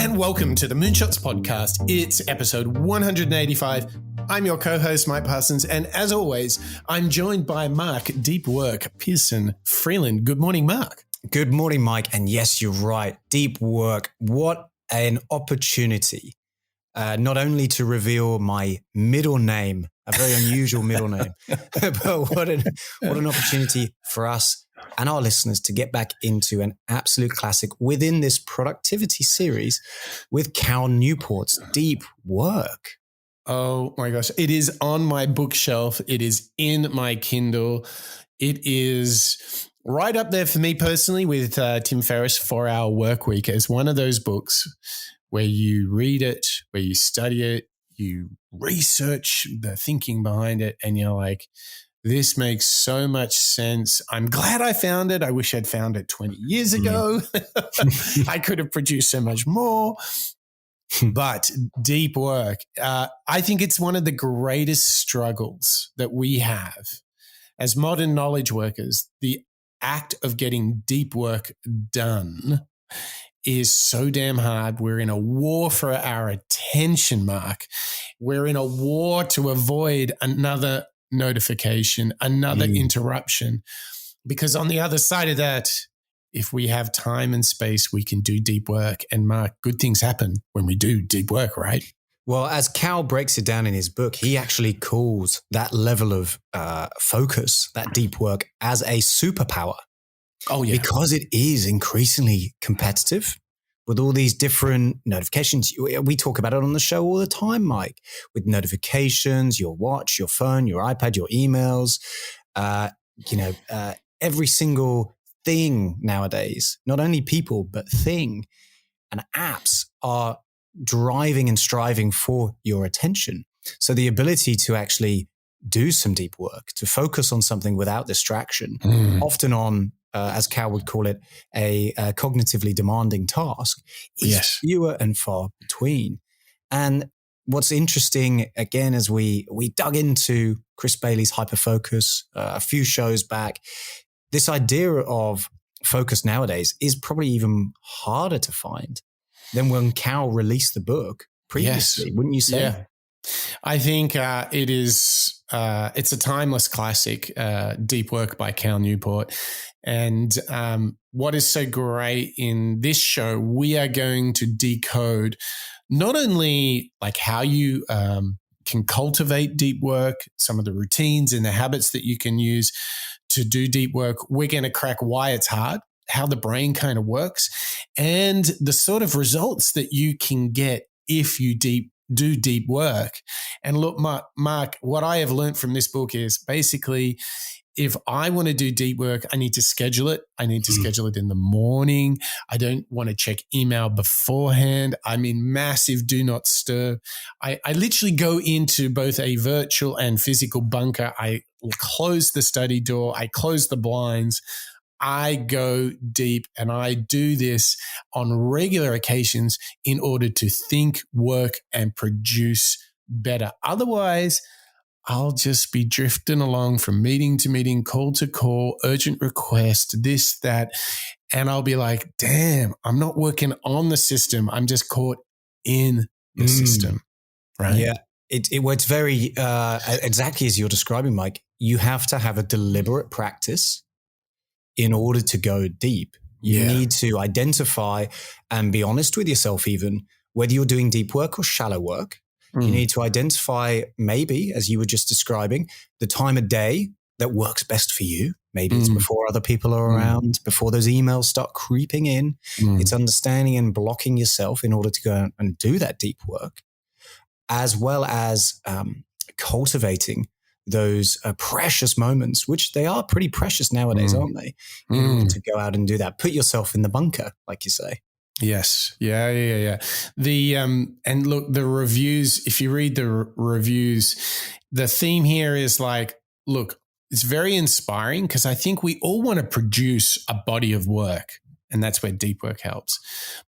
and welcome to the Moonshots Podcast. It's episode 185. I'm your co-host, Mike Parsons, and as always, I'm joined by Mark Deep Work Pearson Freeland. Good morning, Mark. Good morning, Mike. And yes, you're right. Deep work. What an opportunity. Not only to reveal my middle name, a very unusual middle name, but what an opportunity for us and our listeners to get back into an absolute classic within this productivity series with Cal Newport's Deep Work. Oh my gosh. It is on my bookshelf. It is in my Kindle. It is right up there for me personally with Tim Ferriss' 4-Hour Workweek as one of those books where you read it, where you study it, you research the thinking behind it, and you're like, this makes so much sense. I'm glad I found it. I wish I'd found it 20 years ago. I could have produced so much more. But deep work, I think it's one of the greatest struggles that we have as modern knowledge workers. The act of getting deep work done is so damn hard. We're in a war for our attention, Mark. We're in a war to avoid another notification, another interruption. Because on the other side of that, if we have time and space, we can do deep work. And Mark, good things happen when we do deep work, right? Well, as Cal breaks it down in his book, he actually calls that level of focus, that deep work, as a superpower. Oh, yeah. Because it is increasingly competitive with all these different notifications. We talk about it on the show all the time, Mike, with notifications, your watch, your phone, your iPad, your emails, every single thing nowadays, not only people, but thing and apps are driving and striving for your attention. So the ability to actually do some deep work, to focus on something without distraction, often on, as Cal would call it, a cognitively demanding task, is fewer and far between. And what's interesting, again, as we dug into Chris Bailey's hyperfocus a few shows back, this idea of focus nowadays is probably even harder to find than when Cal released the book previously, wouldn't you say? Yeah. I think it is. It's a timeless classic, Deep Work by Cal Newport. And what is so great in this show, we are going to decode not only like how you can cultivate deep work, some of the routines and the habits that you can use to do deep work. We're going to crack why it's hard, how the brain kind of works, and the sort of results that you can get if you do deep work. And look, Mark, what I have learned from this book is basically, if I want to do deep work, I need to schedule it. I need to schedule it in the morning. I don't want to check email beforehand. I'm in massive do not disturb. I literally go into both a virtual and physical bunker. I close the study door. I close the blinds. I go deep, and I do this on regular occasions in order to think, work, and produce better. Otherwise, I'll just be drifting along from meeting to meeting, call to call, urgent request, this, that. And I'll be like, damn, I'm not working on the system. I'm just caught in the system. Right? Yeah. It's very, exactly as you're describing, Mike, you have to have a deliberate practice in order to go deep. You need to identify and be honest with yourself, even whether you're doing deep work or shallow work. You need to identify, maybe, as you were just describing, the time of day that works best for you. Maybe it's before other people are around, before those emails start creeping in. It's understanding and blocking yourself in order to go and do that deep work, as well as cultivating those precious moments, which they are pretty precious nowadays, aren't they? In order to go out and do that. Put yourself in the bunker, like you say. Yes. Yeah. The and look, the reviews, if you read the reviews, the theme here is like, look, it's very inspiring because I think we all want to produce a body of work, and that's where deep work helps.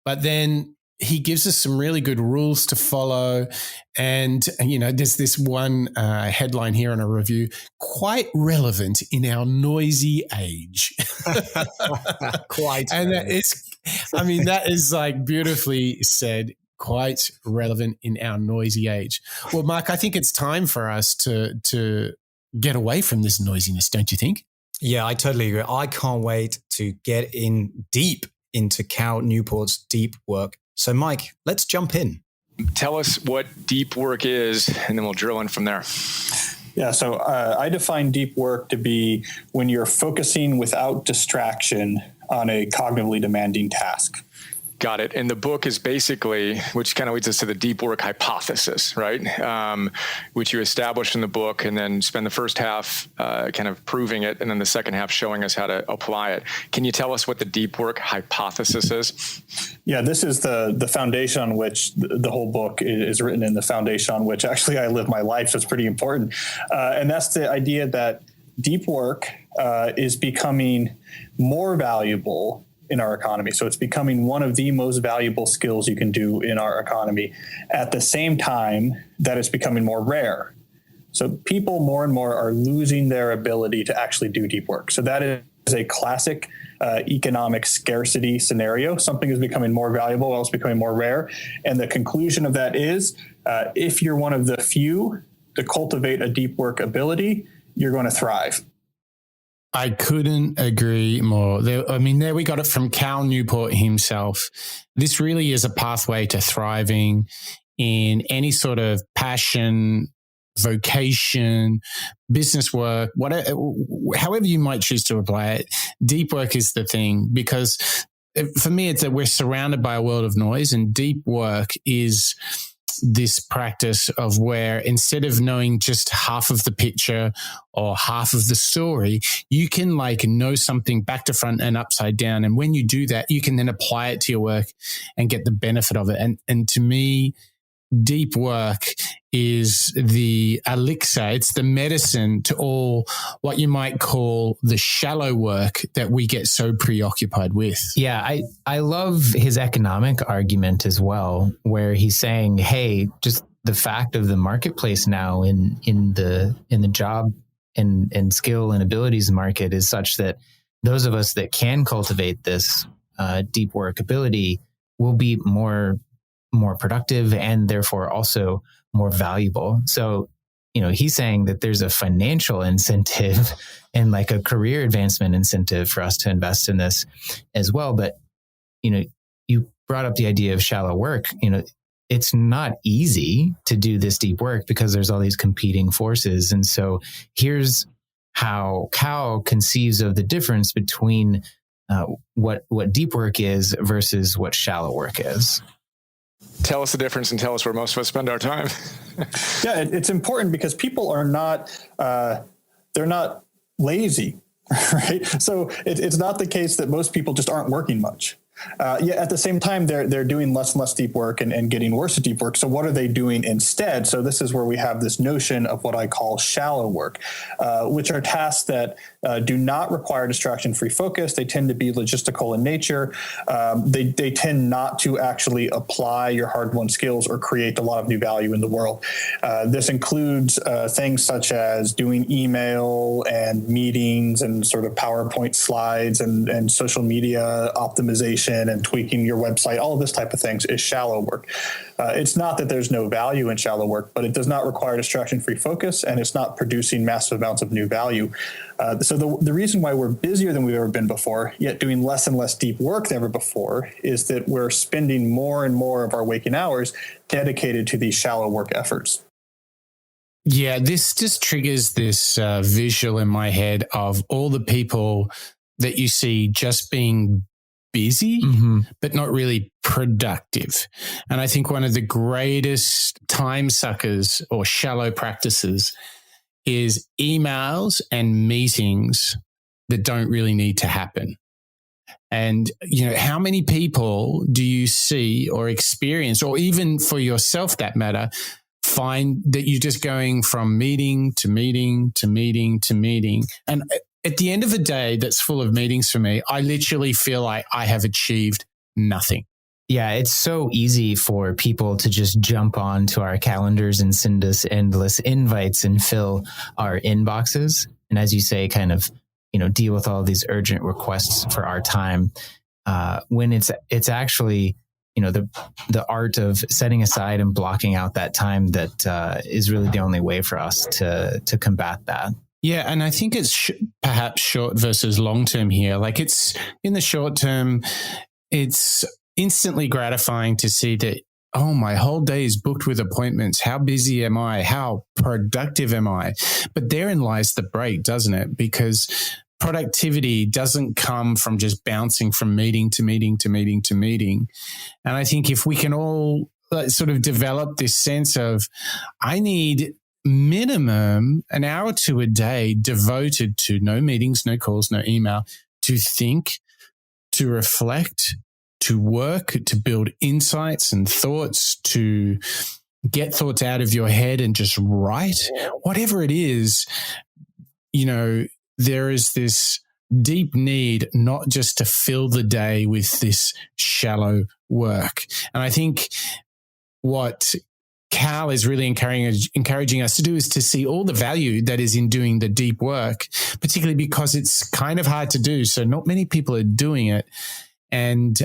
But then he gives us some really good rules to follow. And there's this one headline here in a review, quite relevant in our noisy age. Quite. And that is like beautifully said, quite relevant in our noisy age. Well, Mark, I think it's time for us to get away from this noisiness, don't you think? Yeah, I totally agree. I can't wait to get in deep into Cal Newport's deep work. So, Mike, let's jump in. Tell us what deep work is, and then we'll drill in from there. Yeah, so I define deep work to be when you're focusing without distraction on a cognitively demanding task. Got it. And the book is basically, which kind of leads us to the deep work hypothesis, right? Which you established in the book and then spend the first half kind of proving it and then the second half showing us how to apply it. Can you tell us what the deep work hypothesis is? Yeah, this is the foundation on which the whole book is written, in the foundation on which actually I live my life. So it's pretty important. And that's the idea that deep work is becoming more valuable in our economy. So it's becoming one of the most valuable skills you can do in our economy at the same time that it's becoming more rare. So people more and more are losing their ability to actually do deep work. So that is a classic economic scarcity scenario. Something is becoming more valuable while it's becoming more rare. And the conclusion of that is if you're one of the few to cultivate a deep work ability, you're going to thrive. I couldn't agree more. There we got it from Cal Newport himself. This really is a pathway to thriving in any sort of passion, vocation, business work, whatever, however you might choose to apply it. Deep work is the thing, because for me, it's that we're surrounded by a world of noise, and deep work is this practice of where instead of knowing just half of the picture or half of the story, you can know something back to front and upside down. And when you do that, you can then apply it to your work and get the benefit of it. And to me, deep work is the elixir. It's the medicine to all what you might call the shallow work that we get so preoccupied with. Yeah, I love his economic argument as well, where he's saying, hey, just the fact of the marketplace now in the job and skill and abilities market is such that those of us that can cultivate this deep work ability will be more productive and therefore also more valuable. So, he's saying that there's a financial incentive and a career advancement incentive for us to invest in this as well. But, you brought up the idea of shallow work. It's not easy to do this deep work because there's all these competing forces. And so here's how Cal conceives of the difference between what deep work is versus what shallow work is. Tell us the difference and tell us where most of us spend our time. Yeah, it's important because people are not, they're not lazy, right? So it's not the case that most people just aren't working much. Yet at the same time, they're doing less and less deep work and getting worse at deep work. So what are they doing instead? So this is where we have this notion of what I call shallow work, which are tasks that do not require distraction-free focus. They tend to be logistical in nature. They tend not to actually apply your hard-won skills or create a lot of new value in the world. This includes things such as doing email and meetings and sort of PowerPoint slides and social media optimization and tweaking your website. All of this type of things is shallow work. It's not that there's no value in shallow work, but it does not require distraction-free focus, and it's not producing massive amounts of new value. So the reason why we're busier than we've ever been before, yet doing less and less deep work than ever before, is that we're spending more and more of our waking hours dedicated to these shallow work efforts. Yeah, this just triggers this visual in my head of all the people that you see just being busy, but not really productive. And I think one of the greatest time suckers or shallow practices is emails and meetings that don't really need to happen. And, how many people do you see or experience, or even for yourself that matter, find that you're just going from meeting to meeting to meeting to meeting? And at the end of a day that's full of meetings for me, I literally feel like I have achieved nothing. Yeah, it's so easy for people to just jump onto our calendars and send us endless invites and fill our inboxes. And as you say, kind of, deal with all these urgent requests for our time. When it's actually, the art of setting aside and blocking out that time that is really the only way for us to combat that. Yeah, and I think it's perhaps short versus long term here. Like, it's in the short term, it's instantly gratifying to see that, oh, my whole day is booked with appointments. How busy am I? How productive am I? But therein lies the break, doesn't it? Because productivity doesn't come from just bouncing from meeting to meeting to meeting to meeting. And I think if we can all sort of develop this sense of, I need minimum an hour or two a day devoted to no meetings, no calls, no email, to think, to reflect, to work, to build insights and thoughts, to get thoughts out of your head and just write, whatever it is, there is this deep need not just to fill the day with this shallow work. And I think what Cal is really encouraging us to do is to see all the value that is in doing the deep work, particularly because it's kind of hard to do. So not many people are doing it. And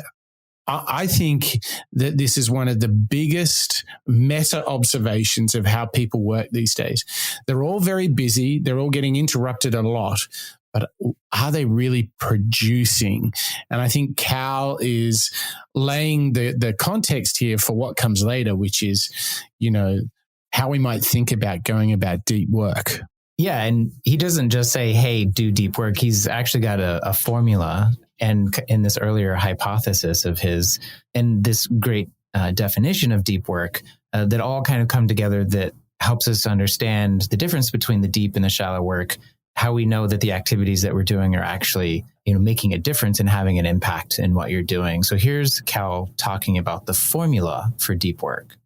I think that this is one of the biggest meta observations of how people work these days. They're all very busy. They're all getting interrupted a lot. But are they really producing? And I think Cal is laying the context here for what comes later, which is, how we might think about going about deep work. Yeah. And he doesn't just say, hey, do deep work. He's actually got a formula, and in this earlier hypothesis of his, and this great definition of deep work that all kind of come together that helps us understand the difference between the deep and the shallow work, how we know that the activities that we're doing are actually, making a difference and having an impact in what you're doing. So here's Cal talking about the formula for deep work.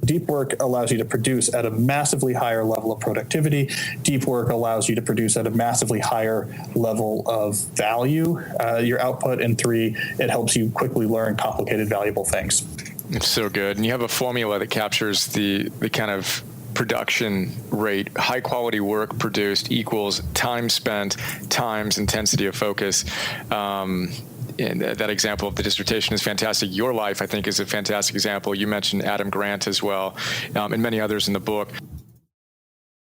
Deep work allows you to produce at a massively higher level of productivity. Deep work allows you to produce at a massively higher level of value, your output. And 3, it helps you quickly learn complicated, valuable things. It's so good. And you have a formula that captures the kind of production rate. High quality work produced equals time spent times intensity of focus. And that example of the dissertation is fantastic. Your life, I think, is a fantastic example. You mentioned Adam Grant as well, and many others in the book.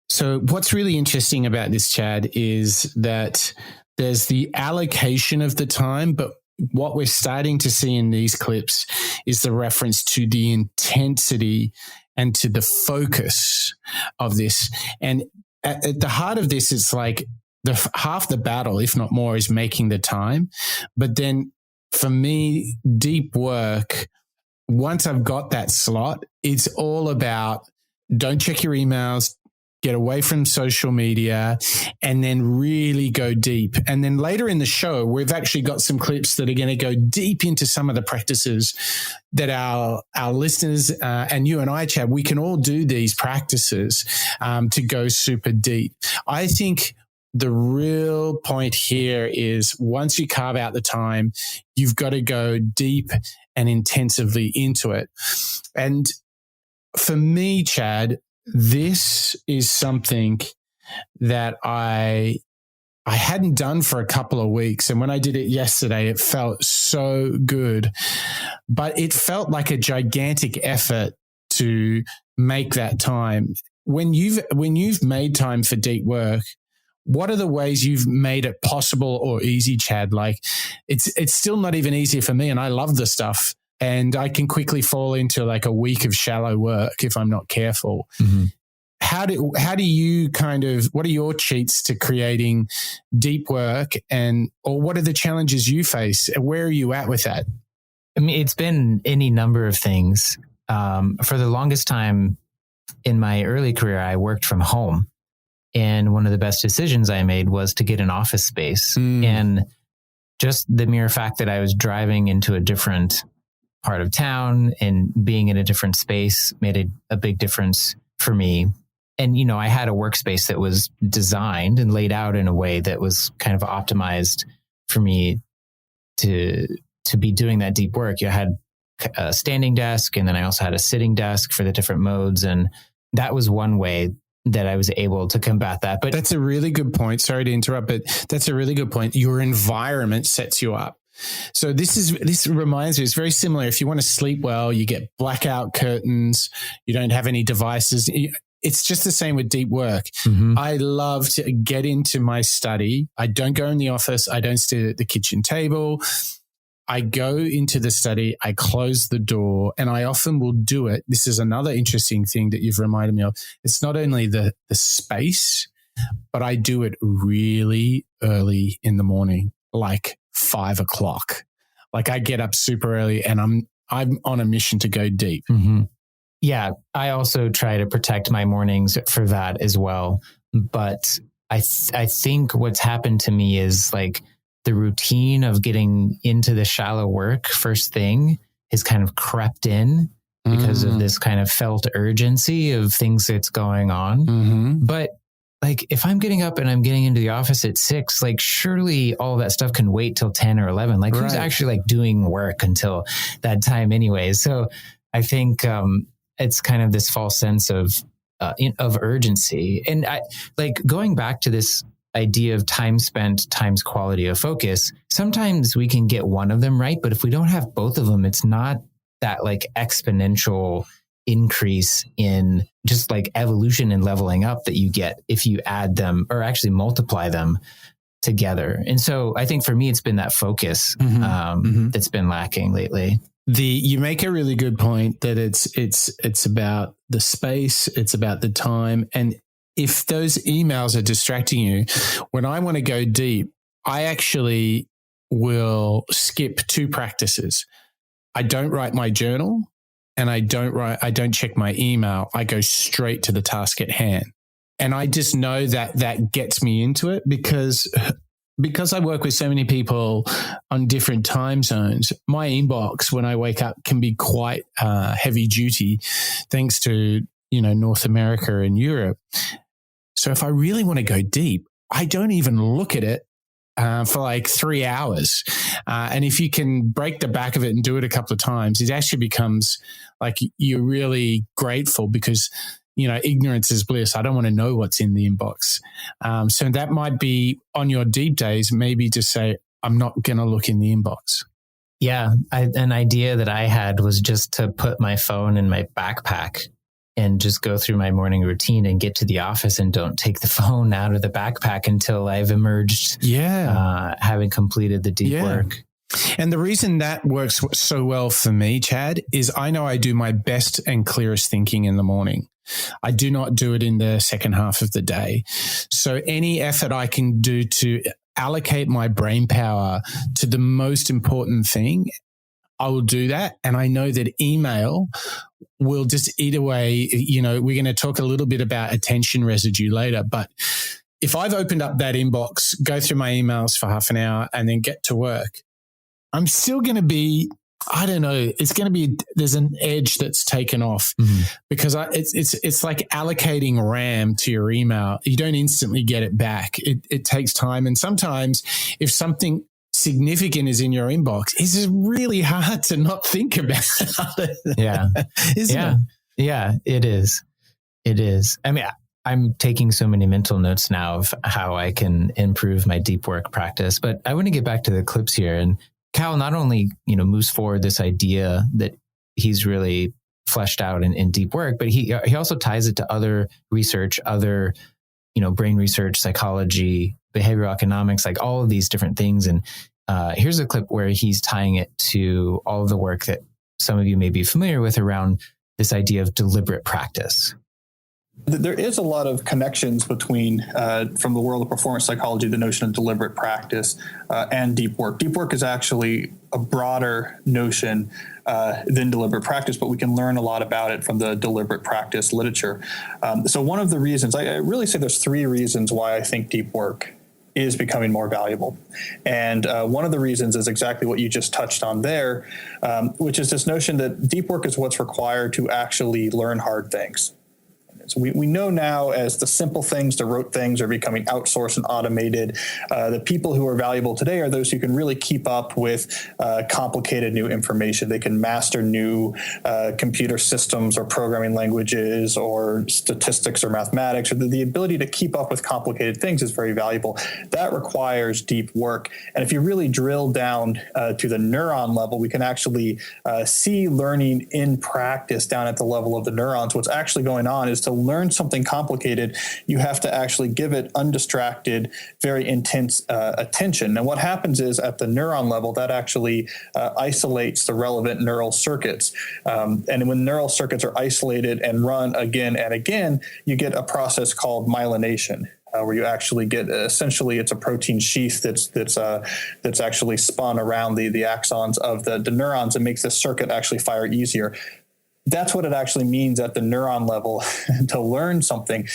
So what's really interesting about this, Chad, is that there's the allocation of the time, but what we're starting to see in these clips is the reference to the intensity and to the focus of this. And at the heart of this, it's like half the battle, if not more, is making the time. But then for me, deep work, once I've got that slot, it's all about don't check your emails, get away from social media, and then really go deep. And then later in the show, we've actually got some clips that are going to go deep into some of the practices that our listeners and you and I, Chad, we can all do these practices to go super deep. I think the real point here is once you carve out the time, you've got to go deep and intensively into it. And for me, Chad, this is something that I hadn't done for a couple of weeks. And when I did it yesterday, it felt so good, but it felt like a gigantic effort to make that time. When you've made time for deep work, what are the ways you've made it possible or easy, Chad? Like it's still not even easy for me, and I love the stuff, and I can quickly fall into like a week of shallow work if I'm not careful. Mm-hmm. How do you what are your cheats to creating deep work, or what are the challenges you face? Where are you at with that? I mean, it's been any number of things. For the longest time in my early career, I worked from home. And one of the best decisions I made was to get an office space. And just the mere fact that I was driving into a different part of town and being in a different space made a big difference for me. And, I had a workspace that was designed and laid out in a way that was kind of optimized for me to be doing that deep work. I had a standing desk, and then I also had a sitting desk for the different modes. And that was one way that I was able to combat that. But that's a really good point. Sorry to interrupt, but that's a really good point. Your environment sets you up. So this reminds me, it's very similar. If you want to sleep well, you get blackout curtains, you don't have any devices. It's just the same with deep work. Mm-hmm. I love to get into my study. I don't go in the office. I don't sit at the kitchen table. I go into the study, I close the door, and I often will do it. This is another interesting thing that you've reminded me of. It's not only the space, but I do it really early in the morning, like 5 o'clock. Like I get up super early and I'm on a mission to go deep. Mm-hmm. Yeah, I also try to protect my mornings for that as well. But I think what's happened to me is like the routine of getting into the shallow work first thing has kind of crept in because of this kind of felt urgency of things that's going on. Mm-hmm. But like if I'm getting up and I'm getting into the office at 6, like surely all that stuff can wait till 10 or 11. Like who's actually like doing work until that time anyway? So I think it's kind of this false sense of urgency. And I like going back to this idea of time spent times quality of focus. Sometimes we can get one of them right, but if we don't have both of them, it's not that like exponential increase in just like evolution and leveling up that you get if you add them or actually multiply them together. And so I think for me, it's been that focus that's been lacking lately. You make a really good point that it's about the space, it's about the time. And if those emails are distracting you, when I want to go deep, I actually will skip 2 practices. I don't write my journal and I don't check my email. I go straight to the task at hand. And I just know that gets me into it because I work with so many people on different time zones. My inbox when I wake up can be quite heavy duty thanks to, North America and Europe. So if I really want to go deep, I don't even look at it for like 3 hours. And if you can break the back of it and do it a couple of times, it actually becomes like you're really grateful because, ignorance is bliss. I don't want to know what's in the inbox. So that might be on your deep days, maybe just say, I'm not going to look in the inbox. Yeah. An idea that I had was just to put my phone in my backpack and just go through my morning routine and get to the office and don't take the phone out of the backpack until I've emerged, having completed the deep work. And the reason that works so well for me, Chad, is I know I do my best and clearest thinking in the morning. I do not do it in the second half of the day. So any effort I can do to allocate my brain power to the most important thing, I will do that. And I know that email will just eat away. We're going to talk a little bit about attention residue later, but if I've opened up that inbox, go through my emails for half an hour and then get to work, I'm still going to be, I don't know, there's an edge that's taken off because it's like allocating RAM to your email. You don't instantly get it back. It takes time. And sometimes if something significant is in your inbox, it's just really hard to not think about it. Yeah. Isn't it? Yeah, it is. It is. I mean, I'm taking so many mental notes now of how I can improve my deep work practice, but I want to get back to the clips here. And Cal not only, moves forward this idea that he's really fleshed out in deep work, but he also ties it to other research, other, brain research, psychology, behavioral economics, like all of these different things. And here's a clip where he's tying it to all of the work that some of you may be familiar with around this idea of deliberate practice. There is a lot of connections between, from the world of performance psychology, the notion of deliberate practice and deep work. Deep work is actually a broader notion than deliberate practice, but we can learn a lot about it from the deliberate practice literature. So one of the reasons, I really say there's 3 reasons why I think deep work is becoming more valuable. And one of the reasons is exactly what you just touched on there, which is this notion that deep work is what's required to actually learn hard things. So we know now as the simple things, the rote things are becoming outsourced and automated. The people who are valuable today are those who can really keep up with complicated new information. They can master new computer systems or programming languages or statistics or mathematics, or the ability to keep up with complicated things is very valuable. That requires deep work. And if you really drill down to the neuron level, we can actually see learning in practice down at the level of the neurons. What's actually going on is to learn something complicated, you have to actually give it undistracted, very intense attention. And what happens is at the neuron level, that actually isolates the relevant neural circuits. And when neural circuits are isolated and run again and again, you get a process called myelination. Where you actually get essentially it's a protein sheath that's actually spun around the axons of the neurons and makes the circuit actually fire easier. That's what it actually means at the neuron level to learn something.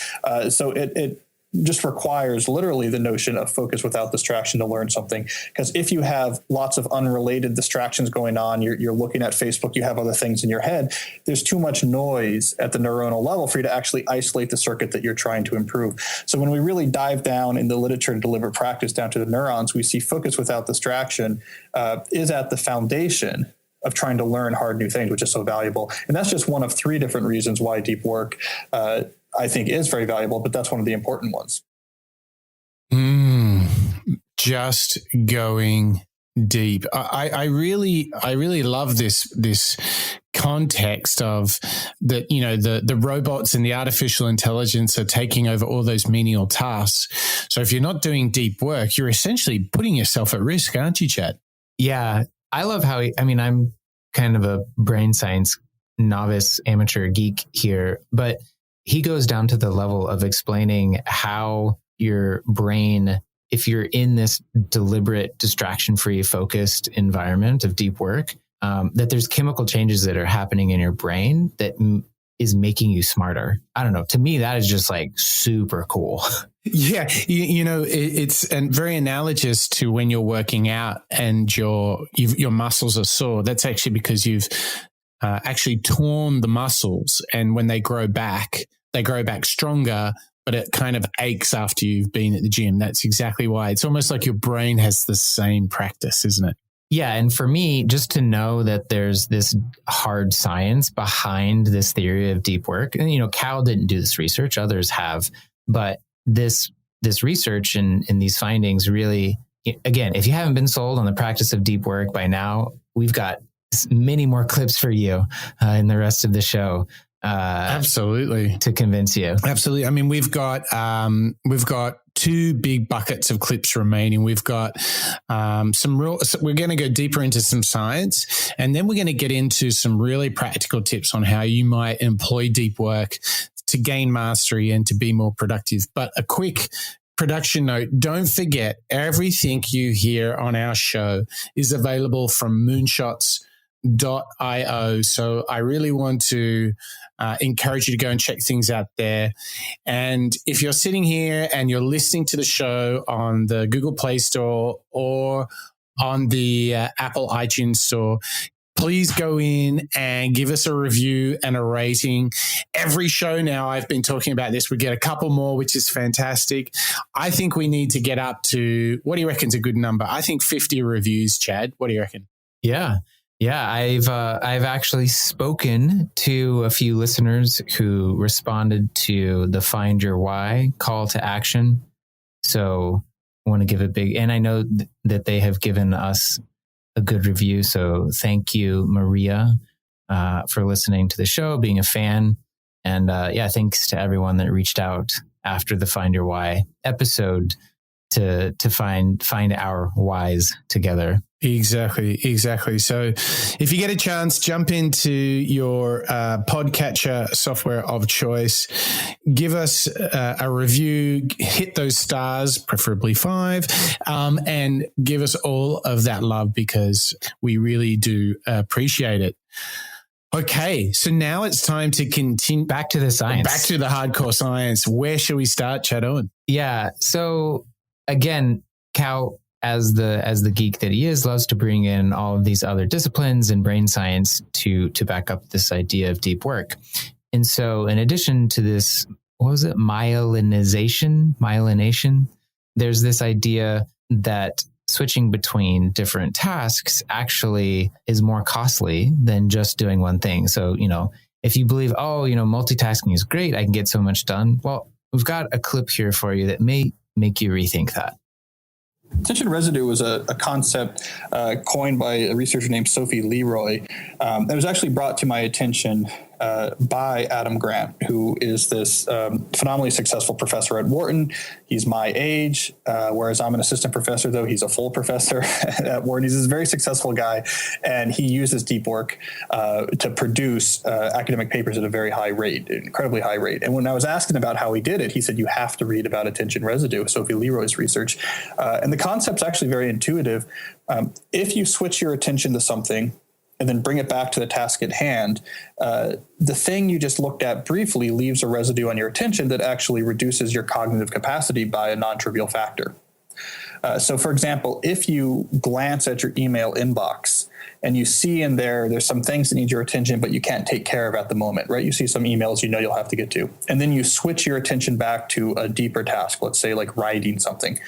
So it just requires literally the notion of focus without distraction to learn something. Because if you have lots of unrelated distractions going on, you're looking at Facebook, you have other things in your head, there's too much noise at the neuronal level for you to actually isolate the circuit that you're trying to improve. So when we really dive down in the literature and deliberate practice down to the neurons, we see focus without distraction is at the foundation of trying to learn hard new things, which is so valuable. And that's just one of 3 different reasons why deep work I think is very valuable, but that's one of the important ones. Just going deep. I really love this context of that, the robots and the artificial intelligence are taking over all those menial tasks. So if you're not doing deep work, you're essentially putting yourself at risk, aren't you, Chad? Yeah. I love how, I'm kind of a brain science novice amateur geek here, but he goes down to the level of explaining how your brain, if you're in this deliberate, distraction-free, focused environment of deep work, that there's chemical changes that are happening in your brain that is making you smarter. I don't know. To me, that is just like super cool. Yeah. It's very analogous to when you're working out and your muscles are sore. That's actually because you've actually torn the muscles. And when they grow back stronger, but it kind of aches after you've been at the gym. That's exactly why. It's almost like your brain has the same practice, isn't it? Yeah. And for me, just to know that there's this hard science behind this theory of deep work, and, Cal didn't do this research, others have, but this research and these findings really, again, if you haven't been sold on the practice of deep work by now, we've got many more clips for you in the rest of the show. Absolutely. To convince you. Absolutely. I mean, we've got 2 big buckets of clips remaining. We've got we're going to go deeper into some science, and then we're going to get into some really practical tips on how you might employ deep work to gain mastery and to be more productive. But a quick production note, don't forget, everything you hear on our show is available from moonshots.io. So I really want to encourage you to go and check things out there. And if you're sitting here and you're listening to the show on the Google Play Store or on the Apple iTunes Store, please go in and give us a review and a rating. Every show now, I've been talking about this, we get a couple more, which is fantastic. I think we need to get up to, what do you reckon is a good number? I think 50 reviews, Chad. What do you reckon? Yeah. Yeah, I've actually spoken to a few listeners who responded to the Find Your Why call to action. So I want to give a big, and I know that they have given us a good review. So thank you, Maria, for listening to the show, being a fan. And thanks to everyone that reached out after the Find Your Why episode to find our whys together. Exactly. So if you get a chance, jump into your podcatcher software of choice, give us a review, hit those stars, preferably 5, and give us all of that love because we really do appreciate it. Okay, so now it's time to continue. Back to the science. Back to the hardcore science. Where shall we start, Chad Owen? Yeah, so again, Cal, as the geek that he is, loves to bring in all of these other disciplines and brain science to back up this idea of deep work. And so in addition to this, what was it? Myelination, there's this idea that switching between different tasks actually is more costly than just doing one thing. So, if you believe, multitasking is great, I can get so much done. Well, we've got a clip here for you that may make you rethink that. Attention residue was a concept coined by a researcher named Sophie Leroy. It was actually brought to my attention by Adam Grant, who is this phenomenally successful professor at Wharton. He's my age, whereas I'm an assistant professor, though he's a full professor at Wharton. He's this very successful guy, and he uses deep work to produce academic papers at a very high rate, incredibly high rate. And when I was asking about how he did it, he said, you have to read about attention residue, Sophie Leroy's research. And the concept's actually very intuitive. If you switch your attention to something and then bring it back to the task at hand, the thing you just looked at briefly leaves a residue on your attention that actually reduces your cognitive capacity by a non-trivial factor. So for example, if you glance at your email inbox and you see in there's some things that need your attention, but you can't take care of at the moment, right? You see some emails you'll have to get to, and then you switch your attention back to a deeper task, let's say like writing something.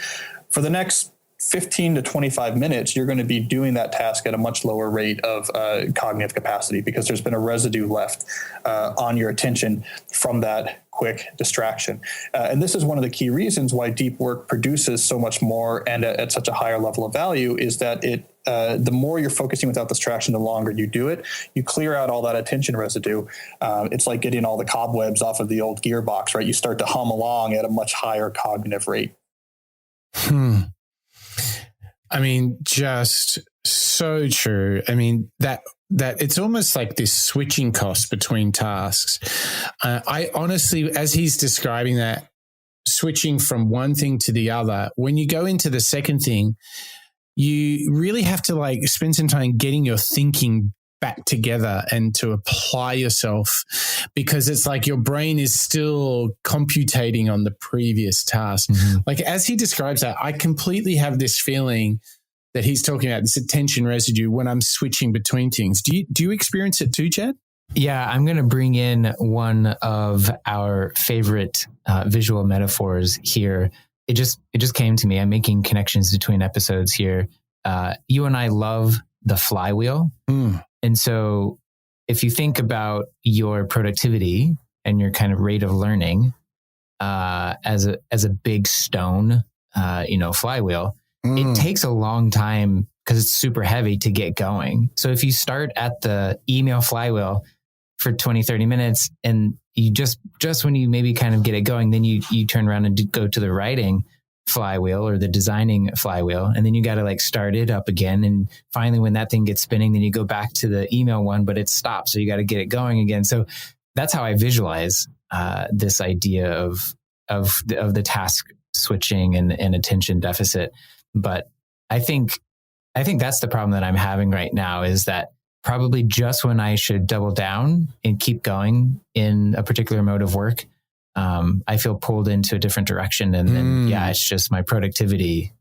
For the next 15 to 25 minutes, you're going to be doing that task at a much lower rate of cognitive capacity because there's been a residue left on your attention from that quick distraction. And this is one of the key reasons why deep work produces so much more and at such a higher level of value is that the more you're focusing without distraction, the longer you do it, you clear out all that attention residue. It's like getting all the cobwebs off of the old gearbox, right? You start to hum along at a much higher cognitive rate. I mean, just so true. I mean, that it's almost like this switching cost between tasks. I honestly, as he's describing that, switching from one thing to the other, when you go into the second thing, you really have to spend some time getting your thinking back together and to apply yourself, because it's like your brain is still computating on the previous task. Mm-hmm. As he describes that, I completely have this feeling that he's talking about, this attention residue when I'm switching between things. Do you experience it too, Chad? Yeah, I'm going to bring in one of our favorite visual metaphors here. It just came to me. I'm making connections between episodes here. You and I love the flywheel. And so if you think about your productivity and your kind of rate of learning as a big stone, flywheel, it takes a long time because it's super heavy to get going. So if you start at the email flywheel for 20, 30 minutes and you just when you maybe kind of get it going, then you turn around and go to the writing flywheel or the designing flywheel, and then you got to start it up again. And finally, when that thing gets spinning, then you go back to the email one, but it stops. So you got to get it going again. So that's how I visualize this idea of the task switching and attention deficit. But I think that's the problem that I'm having right now, is that probably just when I should double down and keep going in a particular mode of work, I feel pulled into a different direction, and then it's just my productivity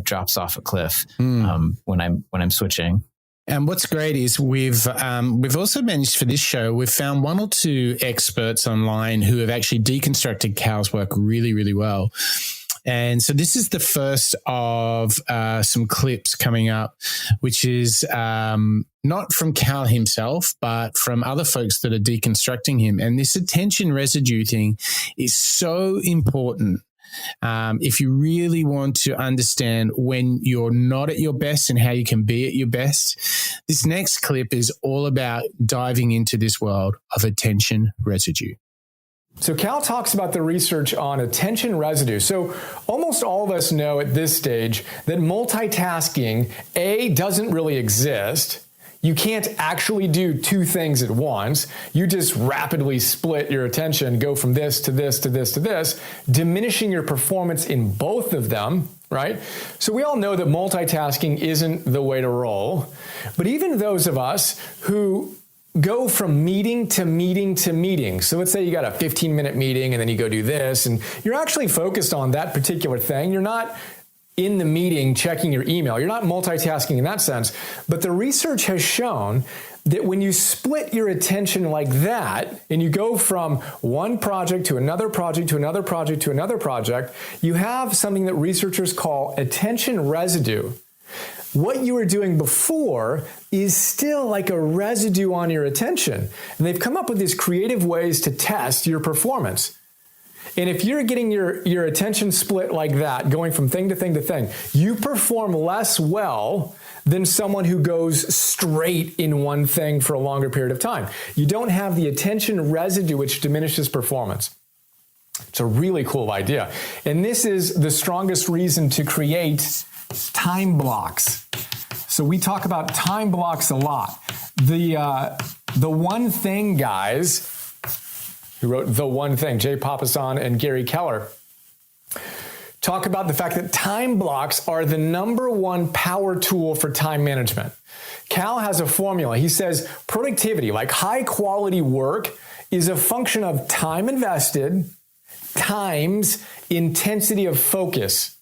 drops off a cliff when I'm switching. And what's great is we've also managed for this show, we've found one or two experts online who have actually deconstructed Cal's work really, really well. And so this is the first of some clips coming up, which is not from Cal himself, but from other folks that are deconstructing him. And this attention residue thing is so important. If you really want to understand when you're not at your best and how you can be at your best, this next clip is all about diving into this world of attention residue. So Cal talks about the research on attention residue. So almost all of us know at this stage that multitasking, doesn't really exist. You can't actually do two things at once. You just rapidly split your attention, go from this to this to this to this, diminishing your performance in both of them, right? So we all know that multitasking isn't the way to roll. But even those of us who go from meeting to meeting to meeting. So let's say you got a 15-minute meeting and then you go do this, and you're actually focused on that particular thing. You're not in the meeting checking your email. You're not multitasking in that sense. But the research has shown that when you split your attention like that, and you go from one project to another project to another project to another project, you have something that researchers call attention residue. What you were doing before is still like a residue on your attention. And they've come up with these creative ways to test your performance. And if you're getting your attention split like that, going from thing to thing to thing, you perform less well than someone who goes straight in one thing for a longer period of time. You don't have the attention residue, which diminishes performance. It's a really cool idea. And this is the strongest reason to create time blocks. So we talk about time blocks a lot. The One Thing guys, who wrote The One Thing, Jay Papasan and Gary Keller, talk about the fact that time blocks are the number one power tool for time management. Cal has a formula. He says productivity, like high quality work, is a function of time invested times intensity of focus.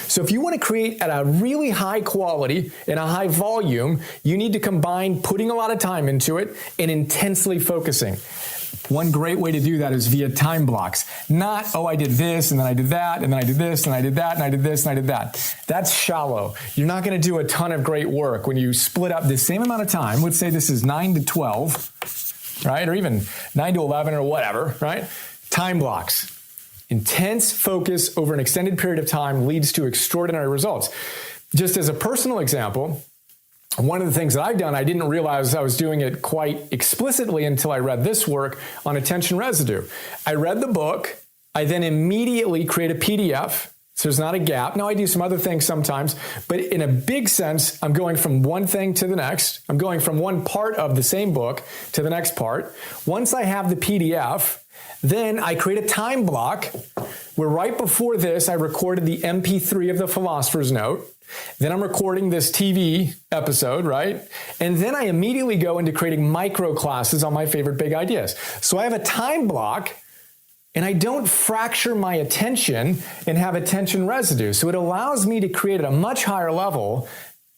So if you want to create at a really high quality and a high volume, you need to combine putting a lot of time into it and intensely focusing. One great way to do that is via time blocks. Not, oh, I did this, and then I did that, and then I did this, and I did that, and I did this, and I did that. That's shallow. You're not going to do a ton of great work when you split up the same amount of time. Let's say this is 9 to 12, right? Or even 9 to 11 or whatever, right? Time blocks. Intense focus over an extended period of time leads to extraordinary results. Just as a personal example, one of the things that I've done, I didn't realize I was doing it quite explicitly until I read this work on attention residue. I read the book. I then immediately create a PDF. So there's not a gap. Now I do some other things sometimes, but in a big sense, I'm going from one thing to the next. I'm going from one part of the same book to the next part. Once I have the PDF, then I create a time block where right before this, I recorded the MP3 of the Philosopher's Note. Then I'm recording this TV episode, right? And then I immediately go into creating micro classes on my favorite big ideas. So I have a time block and I don't fracture my attention and have attention residue. So it allows me to create at a much higher level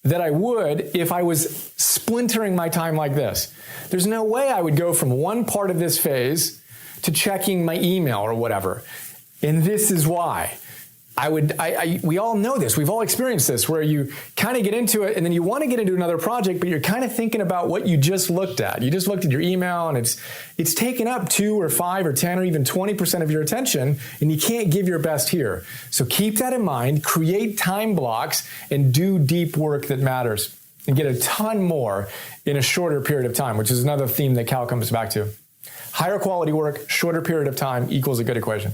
that I would if I was splintering my time like this. There's no way I would go from one part of this phase to checking my email or whatever. And this is why. We all know this. We've all experienced this where you kind of get into it and then you want to get into another project, but you're kind of thinking about what you just looked at. You just looked at your email and it's taken up 2 or 5 or 10 or even 20% of your attention and you can't give your best here. So keep that in mind, create time blocks and do deep work that matters and get a ton more in a shorter period of time, which is another theme that Cal comes back to. Higher quality work, shorter period of time equals a good equation.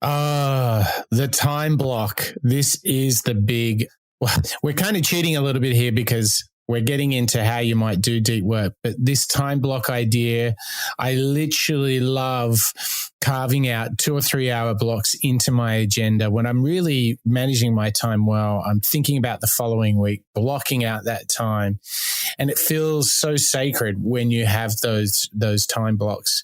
The time block. This is the big, well, we're kind of cheating a little bit here because we're getting into how you might do deep work. But this time block idea, I literally love carving out 2 or 3 hour blocks into my agenda. When I'm really managing my time well, I'm thinking about the following week, blocking out that time. And it feels so sacred when you have those time blocks.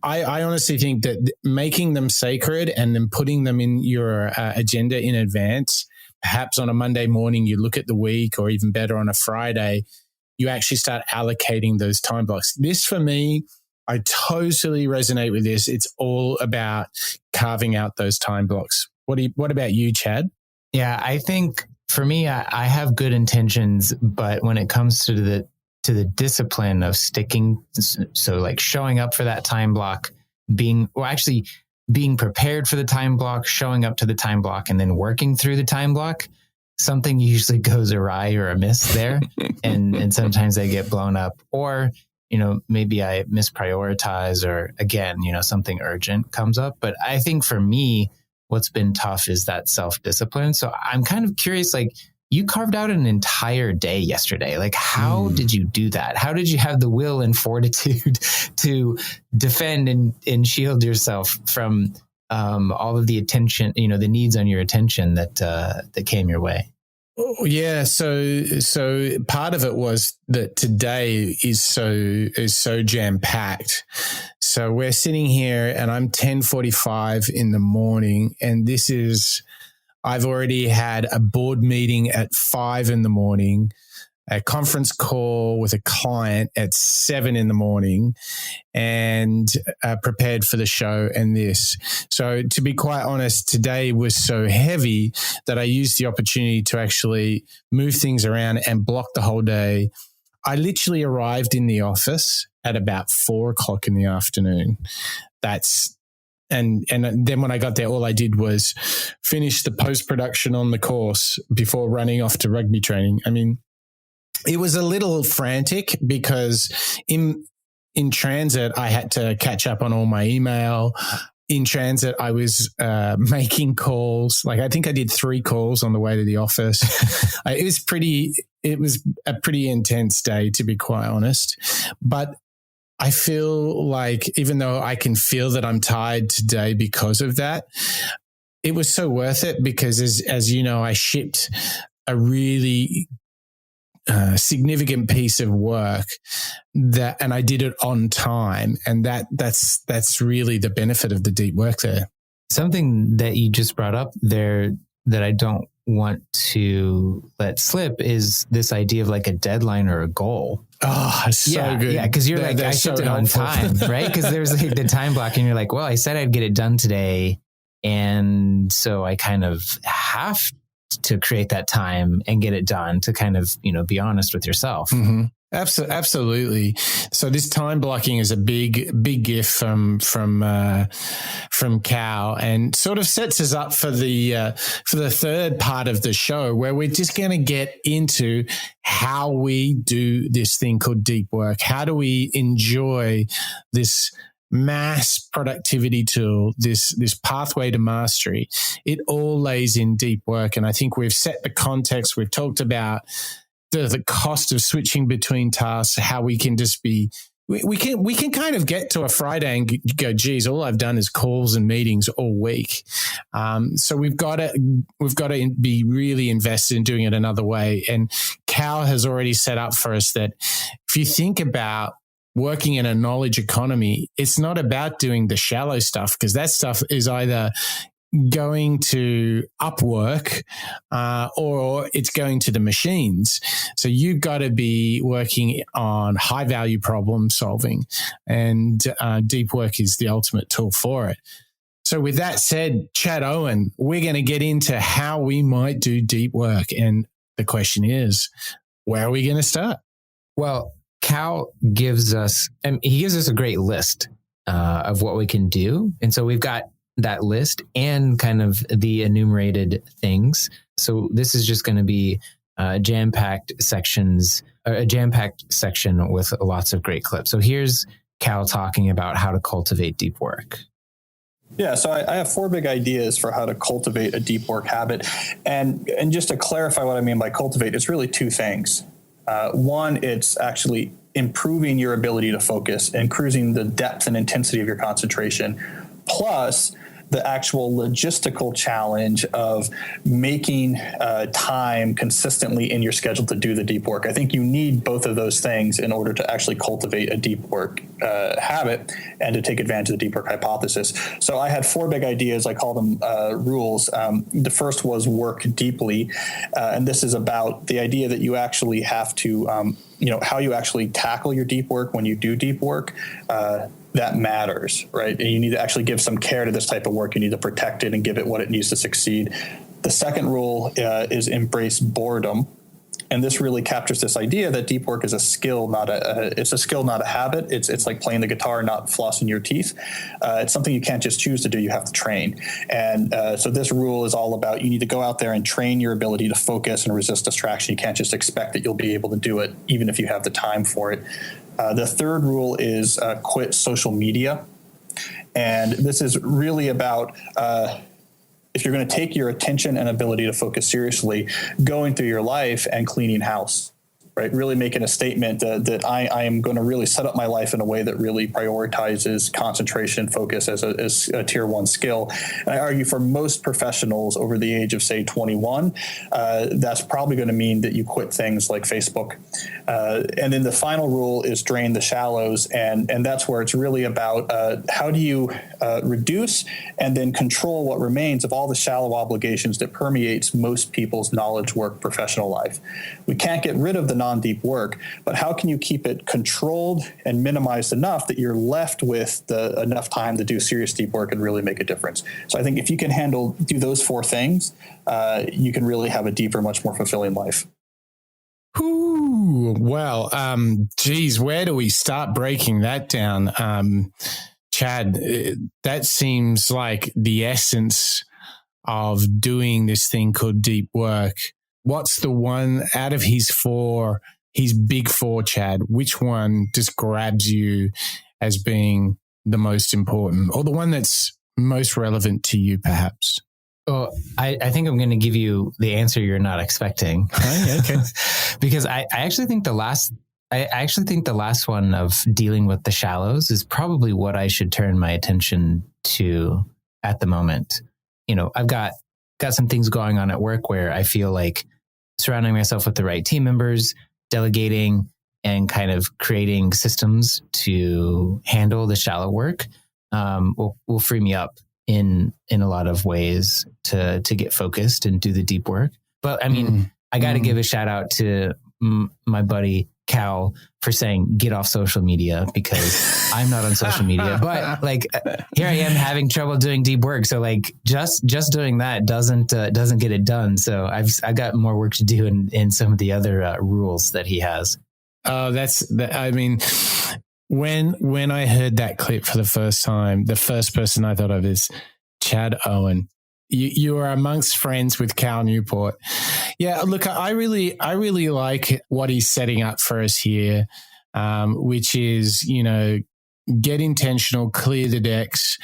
I honestly think that making them sacred and then putting them in your agenda in advance, perhaps on a Monday morning, you look at the week, or even better on a Friday, you actually start allocating those time blocks. This for me, I totally resonate with this. It's all about carving out those time blocks. What about you, Chad? Yeah, I think for me, I have good intentions, but when it comes to the discipline of sticking, so like showing up for that time block, being prepared for the time block, showing up to the time block, and then working through the time block, something usually goes awry or amiss there. and sometimes they get blown up, or, maybe I misprioritize, or again, something urgent comes up. But I think for me, what's been tough is that self-discipline. So I'm kind of curious, like, you carved out an entire day yesterday. Like, how did you do that? How did you have the will and fortitude to defend and shield yourself from all of the attention, the needs on your attention that came your way? Oh, yeah. So part of it was that today is so jam packed. So we're sitting here and I'm 10:45 in the morning, and I've already had a board meeting at 5 in the morning. a conference call with a client at 7 a.m. and prepared for the show and this. So to be quite honest, today was so heavy that I used the opportunity to actually move things around and block the whole day. I literally arrived in the office at about 4:00 in the afternoon. And then when I got there, all I did was finish the post-production on the course before running off to rugby training. I mean, it was a little frantic because in transit, I had to catch up on all my email. In transit, I was making calls. Like I think I did 3 calls on the way to the office. It was a pretty intense day, to be quite honest. But I feel like even though I can feel that I'm tired today because of that, it was so worth it because as you know, I shipped a really significant piece of work and I did it on time. And that's really the benefit of the deep work there. Something that you just brought up there that I don't want to let slip is this idea of like a deadline or a goal. Oh, so good. Yeah, because you're like, I shipped it on time, right? Because there's like the time block and you're like, well, I said I'd get it done today. And so I kind of have to create that time and get it done to kind of, be honest with yourself. Mm-hmm. Absolutely. So this time blocking is a big gift from Cal, and sort of sets us up for the third part of the show, where we're just going to get into how we do this thing called deep work. How do we enjoy this mass productivity tool, this pathway to mastery? It all lays in deep work, and I think we've set the context. We've talked about the cost of switching between tasks, how we can just be, we can kind of get to a Friday and go, geez, all I've done is calls and meetings all week. So we've got to be really invested in doing it another way. And Cal has already set up for us that if you think about working in a knowledge economy, it's not about doing the shallow stuff, because that stuff is either going to Upwork or it's going to the machines. So you've got to be working on high value problem solving, and deep work is the ultimate tool for it. So with that said, Chad Owen, we're going to get into how we might do deep work. And the question is, where are we going to start? Well, Cal gives us a great list of what we can do. And so we've got that list and kind of the enumerated things. So this is just going to be jam-packed section with lots of great clips. So here's Cal talking about how to cultivate deep work. Yeah, so I have 4 big ideas for how to cultivate a deep work habit. And just to clarify what I mean by cultivate, it's really 2 things. One, it's actually improving your ability to focus, increasing the depth and intensity of your concentration, plus the actual logistical challenge of making time consistently in your schedule to do the deep work. I think you need both of those things in order to actually cultivate a deep work habit and to take advantage of the deep work hypothesis. So I had 4 big ideas. I call them rules. The first was work deeply. And this is about the idea that you actually have to, how you actually tackle your deep work when you do deep work. That matters, right? And you need to actually give some care to this type of work. You need to protect it and give it what it needs to succeed. The second rule is embrace boredom. And this really captures this idea that deep work is a skill, it's a skill, not a habit. It's like playing the guitar, not flossing your teeth. It's something you can't just choose to do. You have to train. And so this rule is all about, you need to go out there and train your ability to focus and resist distraction. You can't just expect that you'll be able to do it, even if you have the time for it. The third rule is quit social media. And this is really about if you're going to take your attention and ability to focus seriously, going through your life and cleaning house, right? Really making a statement that I am going to really set up my life in a way that really prioritizes concentration, focus as a tier 1 skill. And I argue for most professionals over the age of, say, 21, that's probably going to mean that you quit things like Facebook. And then the final rule is drain the shallows. And that's where it's really about how do you reduce and then control what remains of all the shallow obligations that permeates most people's knowledge work professional life. We can't get rid of the non-deep work, but how can you keep it controlled and minimized enough that you're left with enough time to do serious deep work and really make a difference? So I think if you can do those 4 things, you can really have a deeper, much more fulfilling life. Ooh, well, geez, where do we start breaking that down? Chad, that seems like the essence of doing this thing called deep work. What's the one out of his big 4, Chad? Which one just grabs you as being the most important, or the one that's most relevant to you, perhaps? Well, I think I'm going to give you the answer you're not expecting. Oh, yeah, okay. Because I actually think the last one of dealing with the shallows is probably what I should turn my attention to at the moment. I've got some things going on at work where I feel like surrounding myself with the right team members, delegating, and kind of creating systems to handle the shallow work will free me up in a lot of ways to get focused and do the deep work. But I mean, I got to give a shout out to my buddy Cal for saying get off social media, because I'm not on social media, but like here I am having trouble doing deep work. So like just doing that doesn't get it done. So I've got more work to do in some of the other rules that he has. Oh, I mean, when I heard that clip for the first time, the first person I thought of is Chad Owen. You are amongst friends with Cal Newport. Yeah, look, I really like what he's setting up for us here, which is, get intentional, clear the decks.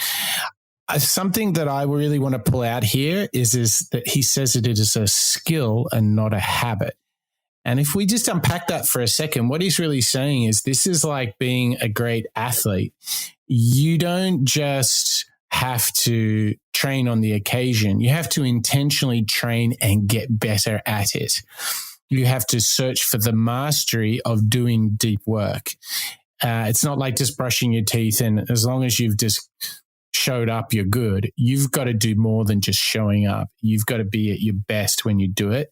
Something that I really want to pull out here is that he says that it is a skill and not a habit. And if we just unpack that for a second, what he's really saying is this is like being a great athlete. You don't just have to train on the occasion. You have to intentionally train and get better at it. You have to search for the mastery of doing deep work. It's not like just brushing your teeth, and as long as you've just showed up, you're good. You've got to do more than just showing up. You've got to be at your best when you do it,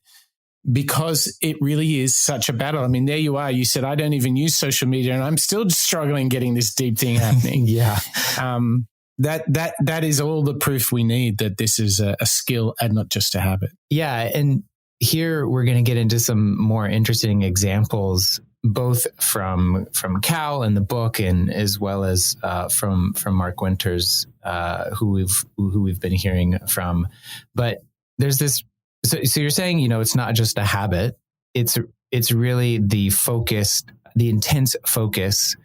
because it really is such a battle. I mean, there you are. You said, I don't even use social media, and I'm still struggling getting this deep thing happening. Yeah. That is all the proof we need that this is a skill and not just a habit. Yeah. And here we're going to get into some more interesting examples, both from Cal in the book and as well as from Mark Winters, who we've been hearing from. But there's this. So you're saying, it's not just a habit. It's really the intense focus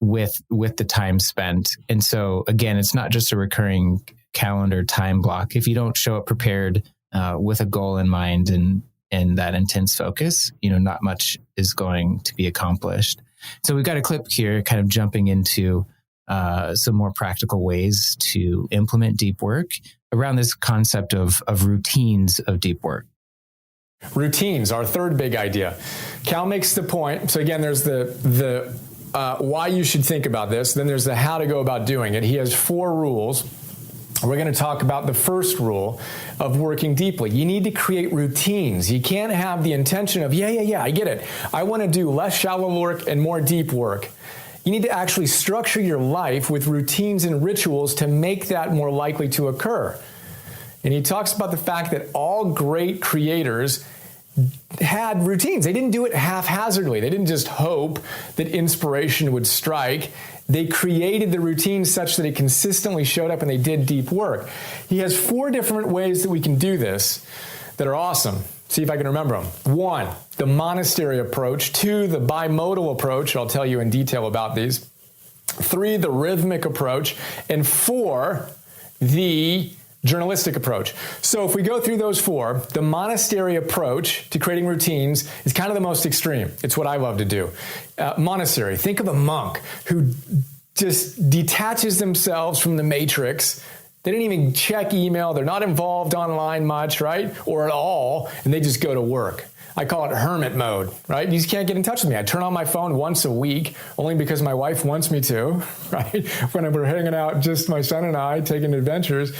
with the time spent. And so again, it's not just a recurring calendar time block. If you don't show up prepared with a goal in mind and that intense focus, not much is going to be accomplished. So we've got a clip here kind of jumping into some more practical ways to implement deep work around this concept of routines of deep work. Routines, our third big idea. Cal makes the point. So again, there's the why you should think about this. Then there's the how to go about doing it. He has 4 rules. We're going to talk about the first rule of working deeply. You need to create routines. You can't have the intention of, yeah, I get it. I want to do less shallow work and more deep work. You need to actually structure your life with routines and rituals to make that more likely to occur. And he talks about the fact that all great creators had routines. They didn't do it haphazardly. They didn't just hope that inspiration would strike. They created the routine such that it consistently showed up and they did deep work. He has 4 different ways that we can do this that are awesome. See if I can remember them. 1, the monastery approach. 2, the bimodal approach. I'll tell you in detail about these. 3, the rhythmic approach. And 4, the journalistic approach. So if we go through those 4, the monastery approach to creating routines is kind of the most extreme. It's what I love to do. Monastery, think of a monk who just detaches themselves from the matrix They didn't even check email. They're not involved online much, right? Or at all. And they just go to work. I call it hermit mode, right? You just can't get in touch with me. I turn on my phone once a week, only because my wife wants me to, right? When we're hanging out, just my son and I, taking adventures.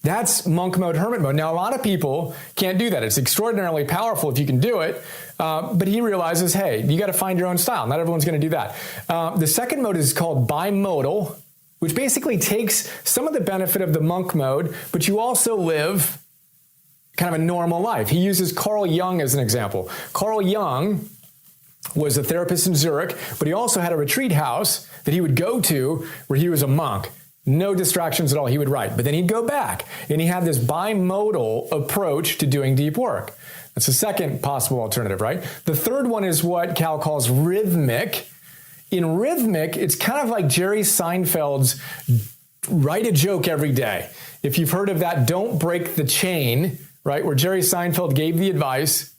That's monk mode, hermit mode. Now, a lot of people can't do that. It's extraordinarily powerful if you can do it. But he realizes, hey, you got to find your own style. Not everyone's going to do that. The second mode is called bimodal, which basically takes some of the benefit of the monk mode, but you also live kind of a normal life. He uses Carl Jung as an example. Carl Jung was a therapist in Zurich, but he also had a retreat house that he would go to where he was a monk. No distractions at all. He would write, but then he'd go back, and he had this bimodal approach to doing deep work. That's the second possible alternative, right? The third one is what Cal calls rhythmic. In rhythmic, it's kind of like Jerry Seinfeld's write a joke every day. If you've heard of that, don't break the chain, right? Where Jerry Seinfeld gave the advice,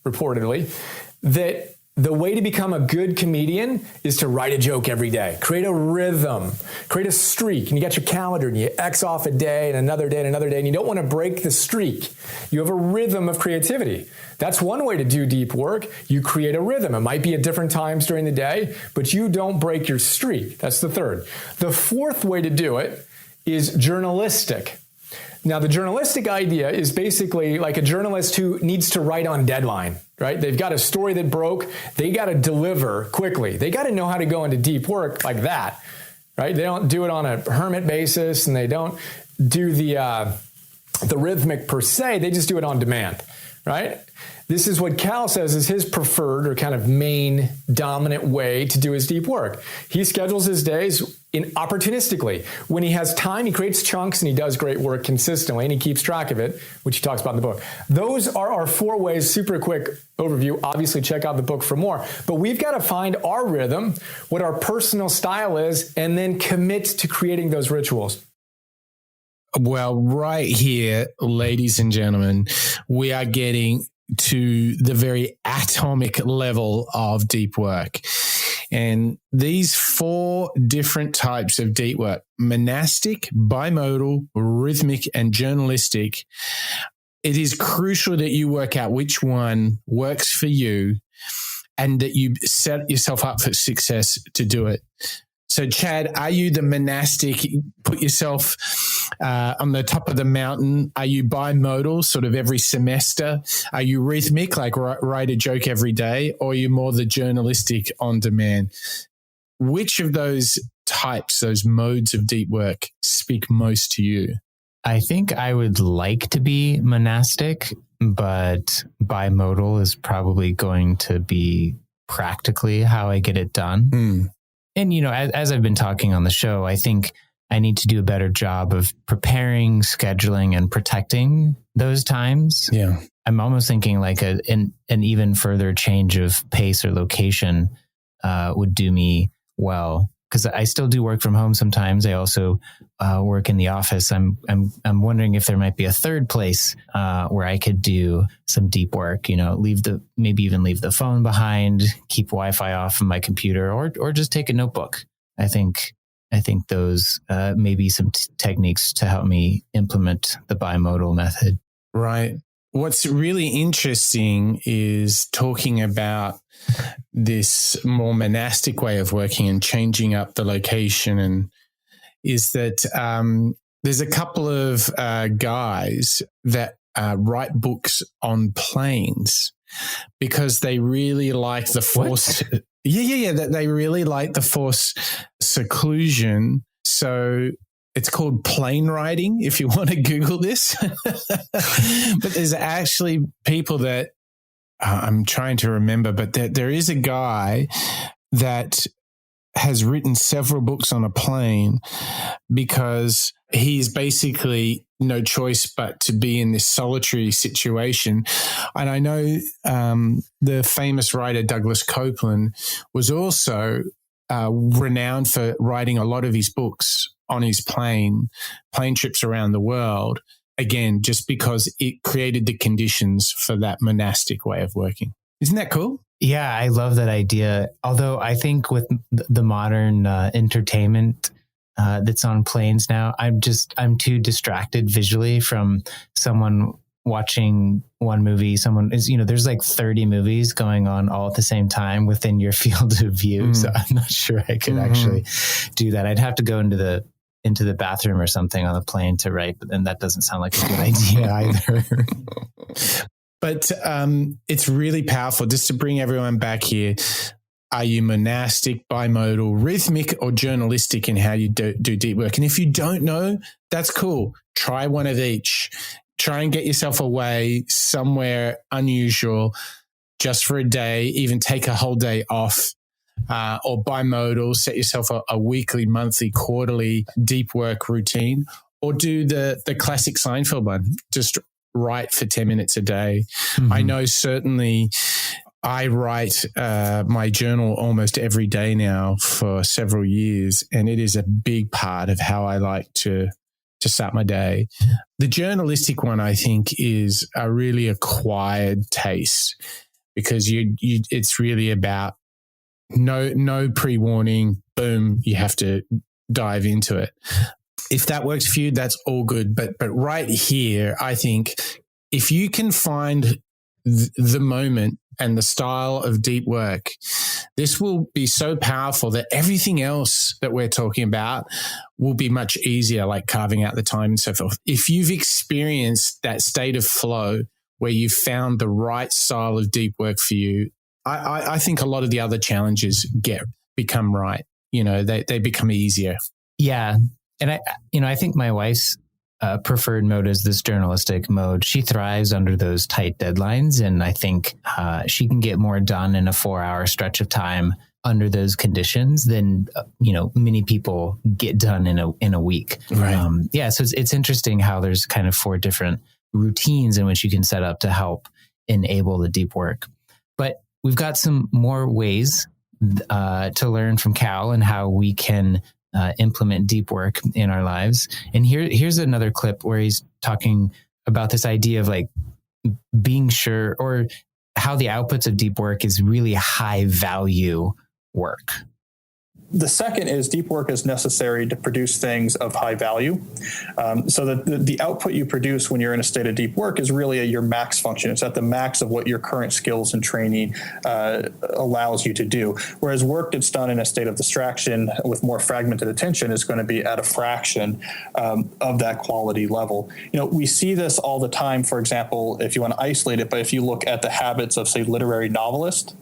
reportedly, that the way to become a good comedian is to write a joke every day. Create a rhythm, create a streak. And you got your calendar and you X off a day and another day and another day, and you don't want to break the streak. You have a rhythm of creativity. That's one way to do deep work. You create a rhythm. It might be at different times during the day, but you don't break your streak. That's the third. The fourth way to do it is journalistic. Now, the journalistic idea is basically like a journalist who needs to write on deadline, right? They've got a story that broke. They got to deliver quickly. They got to know how to go into deep work like that, right? They don't do it on a hermit basis, and they don't do the rhythmic per se. They just do it on demand, right? This is what Cal says is his preferred or kind of main dominant way to do his deep work. He schedules his days opportunistically. When he has time, he creates chunks and he does great work consistently, and he keeps track of it, which he talks about in the book. Those are our 4 ways, super quick overview. Obviously, check out the book for more. But we've got to find our rhythm, what our personal style is, and then commit to creating those rituals. Well, right here, ladies and gentlemen, we are getting to the very atomic level of deep work. And these 4 different types of deep work, monastic, bimodal, rhythmic, and journalistic, it is crucial that you work out which one works for you and that you set yourself up for success to do it. So, Chad, are you the monastic, put yourself on the top of the mountain? Are you bimodal, sort of every semester? Are you rhythmic, like write a joke every day? Or are you more the journalistic on demand? Which of those types, those modes of deep work speak most to you? I think I would like to be monastic, but bimodal is probably going to be practically how I get it done. Mm. And, you know, as I've been talking on the show, I think I need to do a better job of preparing, scheduling, and protecting those times. Yeah. I'm almost thinking like an even further change of pace or location would do me well, because I still do work from home sometimes. I also work in the office. I'm wondering if there might be a third place where I could do some deep work. You know, maybe even leave the phone behind, keep Wi-Fi off of my computer, or just take a notebook. I think those may be some techniques to help me implement the bimodal method. Right. What's really interesting is talking about this more monastic way of working and changing up the location, and is that there's a couple of guys that write books on planes because they really like the forced. Yeah. That they really like the forced seclusion. So it's called plane riding, if you want to Google this. But there's actually people that I'm trying to remember, but there is a guy that has written several books on a plane because he's basically no choice but to be in this solitary situation. And I know the famous writer Douglas Copeland was also renowned for writing a lot of his books on his plane trips around the world. Again, just because it created the conditions for that monastic way of working. Isn't that cool? Yeah, I love that idea. Although I think with the modern entertainment that's on planes now. I'm too distracted visually from someone watching one movie. Someone is, there's like 30 movies going on all at the same time within your field of view. So I'm not sure I could actually do that. I'd have to go into the bathroom or something on the plane to write, but then that doesn't sound like a good idea either. But it's really powerful. Just to bring everyone back here, are you monastic, bimodal, rhythmic, or journalistic in how you do deep work? And if you don't know, that's cool. Try one of each. Try and get yourself away somewhere unusual just for a day, even take a whole day off. Or bimodal, set yourself a weekly, monthly, quarterly deep work routine, or do the classic Seinfeld one, just write for 10 minutes a day. I know certainly I write my journal almost every day now for several years, and it is a big part of how I like to start my day. The journalistic one, I think, is a really acquired taste because it's really about no pre-warning, boom, you have to dive into it. If that works for you, that's all good. But right here, I think if you can find the moment and the style of deep work, this will be so powerful that everything else that we're talking about will be much easier, like carving out the time and so forth. If you've experienced that state of flow where you've found the right style of deep work for you, I think a lot of the other challenges become right. They become easier. Yeah. And I think my wife's preferred mode is this journalistic mode. She thrives under those tight deadlines. And I think she can get more done in a 4-hour stretch of time under those conditions than, many people get done in a week. Right. So it's interesting how there's kind of 4 different routines in which you can set up to help enable the deep work. But we've got some more ways to learn from Cal and how we can implement deep work in our lives. And here's another clip where he's talking about this idea of like being sure, or how the outputs of deep work is really high value work. The second is deep work is necessary to produce things of high value. So that the output you produce when you're in a state of deep work is really your max function. It's at the max of what your current skills and training allows you to do. Whereas work that's done in a state of distraction with more fragmented attention is going to be at a fraction of that quality level. We see this all the time, for example, if you want to isolate it, but if you look at the habits of, say, literary novelists,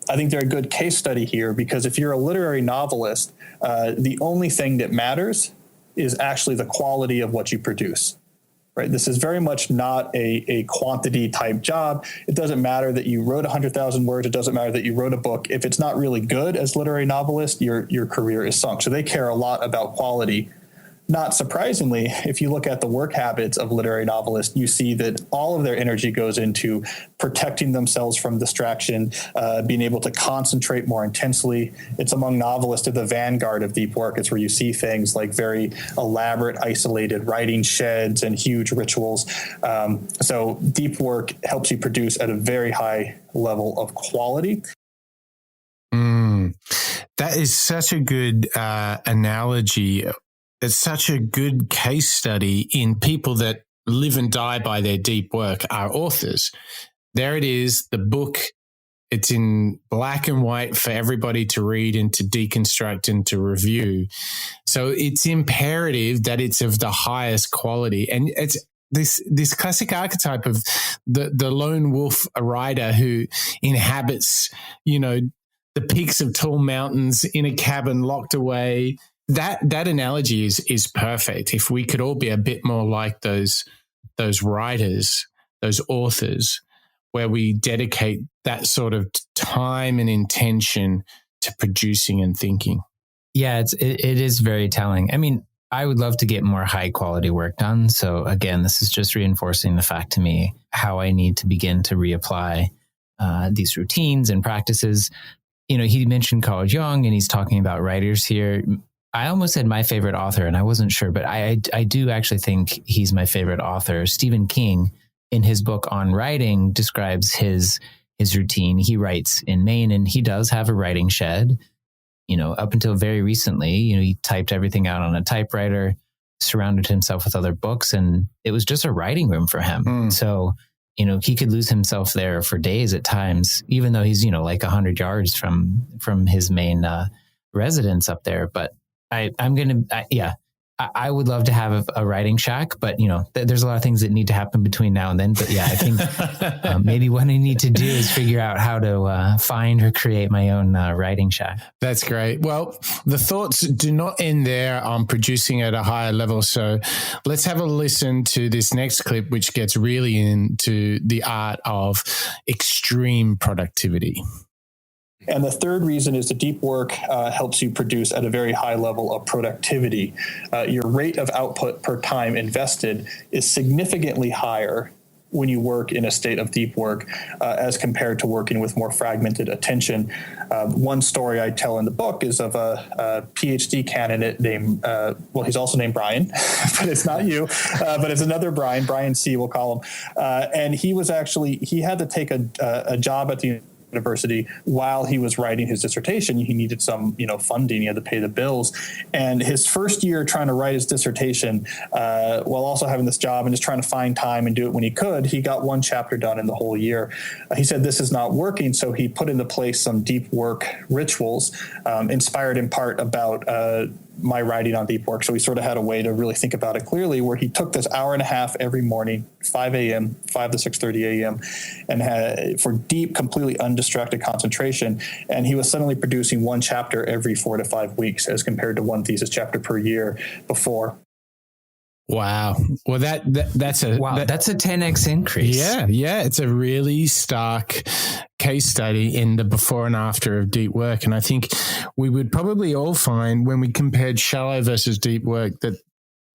I think they're a good case study here, because if you're a literary novelist, the only thing that matters is actually the quality of what you produce, right? This is very much not a quantity type job. It doesn't matter that you wrote 100,000 words. It doesn't matter that you wrote a book. If it's not really good as literary novelist, your career is sunk. So they care a lot about quality. Not surprisingly, if you look at the work habits of literary novelists, you see that all of their energy goes into protecting themselves from distraction, being able to concentrate more intensely. It's among novelists at the vanguard of deep work. It's where you see things like very elaborate, isolated writing sheds and huge rituals. So deep work helps you produce at a very high level of quality. That is such a good analogy. It's such a good case study in people that live and die by their deep work are authors. There it is, the book. It's in black and white for everybody to read and to deconstruct and to review. So it's imperative that it's of the highest quality. And it's this classic archetype of the lone wolf rider who inhabits, the peaks of tall mountains in a cabin locked away. That analogy is perfect. If we could all be a bit more like those writers, those authors, where we dedicate that sort of time and intention to producing and thinking. Yeah, it is very telling. I mean, I would love to get more high quality work done. So again, this is just reinforcing the fact to me how I need to begin to reapply these routines and practices. He mentioned Carl Jung, and he's talking about writers here. I almost said my favorite author, and I wasn't sure, but I do actually think he's my favorite author. Stephen King, in his book on writing, describes his routine. He writes in Maine, and he does have a writing shed. up until very recently, he typed everything out on a typewriter, surrounded himself with other books, and it was just a writing room for him. So, he could lose himself there for days at times, even though he's, like 100 yards from his main residence up there. But I would love to have a writing shack, but there's a lot of things that need to happen between now and then. But yeah, I think maybe what I need to do is figure out how to find or create my own writing shack. That's great. Well, the thoughts do not end there on producing at a higher level. So let's have a listen to this next clip, which gets really into the art of extreme productivity. And the third reason is the deep work helps you produce at a very high level of productivity. Your rate of output per time invested is significantly higher when you work in a state of deep work as compared to working with more fragmented attention. One story I tell in the book is of a PhD candidate named, he's also named Brian, but it's not you, but it's another Brian C, we'll call him. And he had to take a job at the university while he was writing his dissertation. He needed some, funding. He had to pay the bills. And his first year trying to write his dissertation, while also having this job and just trying to find time and do it when he could, he got one chapter done in the whole year. He said this is not working, so he put into place some deep work rituals, inspired in part about my writing on deep work. So he sort of had a way to really think about it clearly, where he took this hour and a half every morning, 5 to 6:30 a.m., and had for deep, completely undistracted concentration. And he was suddenly producing one chapter every 4 to 5 weeks as compared to one thesis chapter per year before. Wow. Well, that's a 10x increase. Yeah. It's a really stark case study in the before and after of deep work. And I think we would probably all find when we compared shallow versus deep work that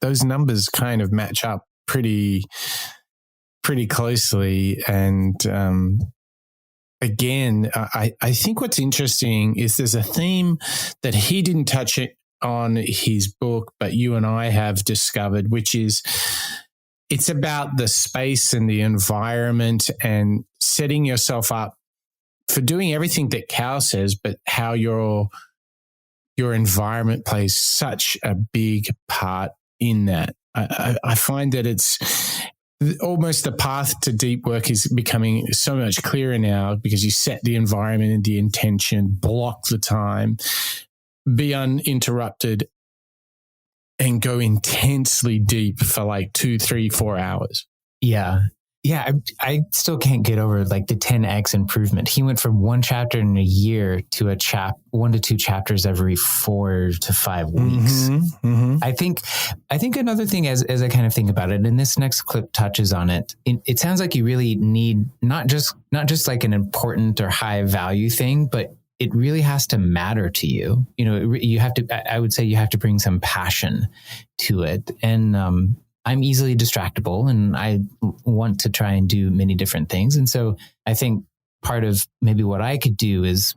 those numbers kind of match up pretty closely. And again, I think what's interesting is there's a theme that he didn't touch it on his book, but you and I have discovered, which is it's about the space and the environment and setting yourself up for doing everything that Cal says, but how your environment plays such a big part in that. I find that it's almost the path to deep work is becoming so much clearer now because you set the environment and the intention, block the time, be uninterrupted, and go intensely deep for like 2, 3, 4 hours. Yeah. I still can't get over like the 10x improvement. He went from one chapter in a year to 1 to 2 chapters every 4 to 5 weeks. I think another thing as I kind of think about it, and this next clip touches on it, it sounds like you really need not just like an important or high value thing, but it really has to matter to you. You have to, I would say you have to bring some passion to it. And I'm easily distractible and I want to try and do many different things. And so I think part of maybe what I could do is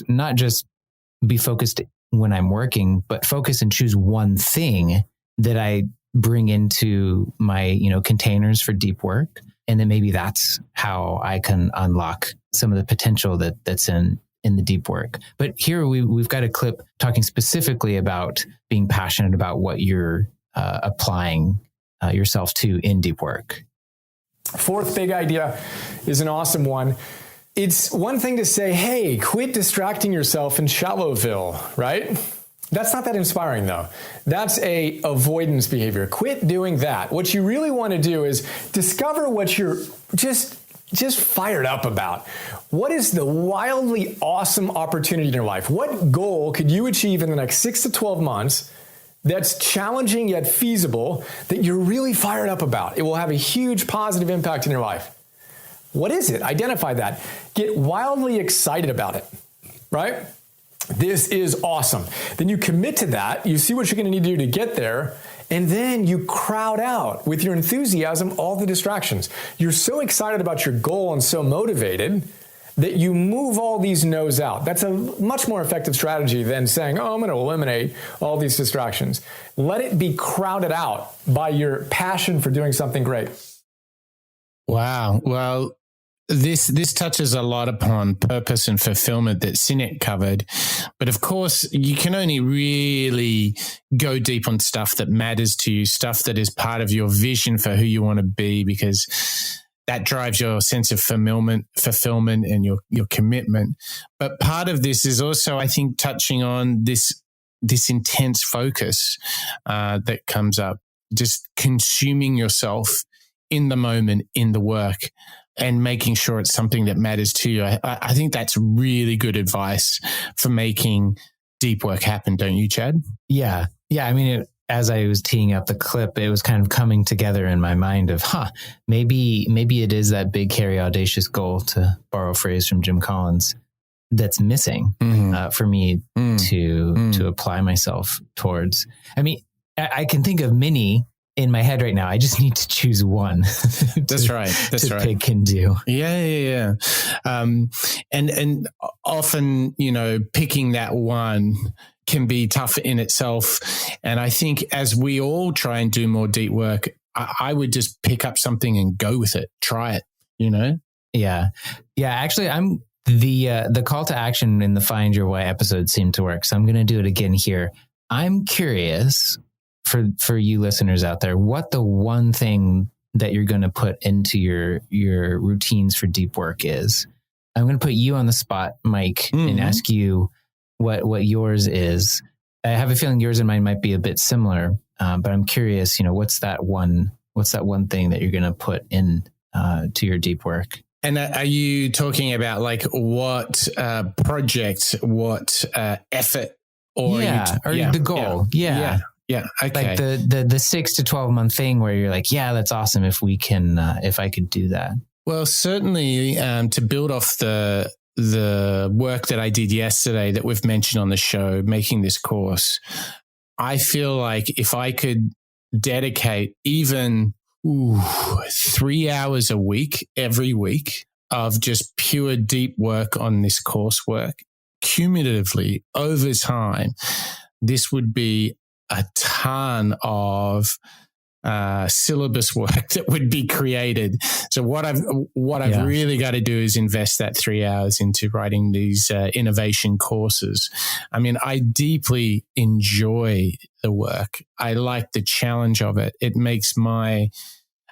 not just be focused when I'm working, but focus and choose one thing that I bring into my, containers for deep work. And then maybe that's how I can unlock some of the potential that's in the deep work. But here we've got a clip talking specifically about being passionate about what you're applying yourself to in deep work. Fourth big idea is an awesome one. It's one thing to say, hey, quit distracting yourself in Shallowville, right? That's not that inspiring though. That's a avoidance behavior. Quit doing that. What you really want to do is discover what you're just fired up about. What is the wildly awesome opportunity in your life? What goal could you achieve in the next 6 to 12 months that's challenging yet feasible that you're really fired up about? It will have a huge positive impact in your life. What is it? Identify that. Get wildly excited about it, right? This is awesome. Then you commit to that. You see what you're going to need to do to get there. And then you crowd out with your enthusiasm all the distractions. You're so excited about your goal and so motivated that you move all these no's out. That's a much more effective strategy than saying, I'm going to eliminate all these distractions. Let it be crowded out by your passion for doing something great. Wow. Well, this touches a lot upon purpose and fulfillment that Sinek covered. But of course, you can only really go deep on stuff that matters to you, stuff that is part of your vision for who you want to be, because that drives your sense of fulfillment and your commitment. But part of this is also, I think, touching on this intense focus that comes up, just consuming yourself in the moment, in the work, and making sure it's something that matters to you. I think that's really good advice for making deep work happen, don't you, Chad? Yeah. I mean, as I was teeing up the clip, it was kind of coming together in my mind of, maybe it is that big, hairy, audacious goal, to borrow a phrase from Jim Collins, that's missing for me to apply myself towards. I mean, I can think of many in my head right now. I just need to choose one. That's right. To pick and do. Yeah. And often, picking that one can be tough in itself. And I think as we all try and do more deep work, I would just pick up something and go with it. Try it, Yeah. Actually, the call to action in the Find Your Why episode seemed to work. So I'm going to do it again here. I'm curious for you listeners out there, what the one thing that you're going to put into your routines for deep work is. I'm going to put you on the spot, Mike, and ask you what yours is. I have a feeling yours and mine might be a bit similar, but I'm curious, what's that one thing that you're going to put in to your deep work? And are you talking about like what project, what effort, or the goal? Yeah. Okay. Like the 6 to 12 month thing where you're like, yeah, that's awesome if we can, if I could do that. Well, certainly to build off the work that I did yesterday that we've mentioned on the show, making this course, I feel like if I could dedicate even 3 hours a week, every week, of just pure deep work on this coursework, cumulatively over time, this would be a ton of syllabus work that would be created. So what I've really got to do is invest that 3 hours into writing these innovation courses. I mean, I deeply enjoy the work. I like the challenge of it. It makes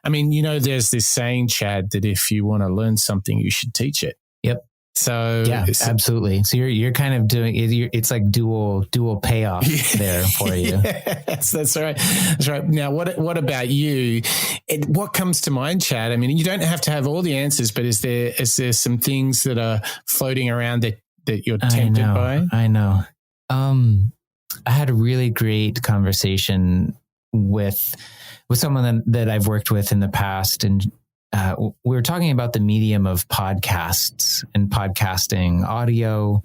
there's this saying, Chad, that if you want to learn something, you should teach it. Yep. So yeah, absolutely. So you're kind of doing it. It's like dual payoff there for you. Yes, that's right. That's right. Now, what about you? What comes to mind, Chad? I mean, you don't have to have all the answers, but is there some things that are floating around that you're tempted by? I know. I had a really great conversation with someone that I've worked with in the past, and we were talking about the medium of podcasts and podcasting, audio,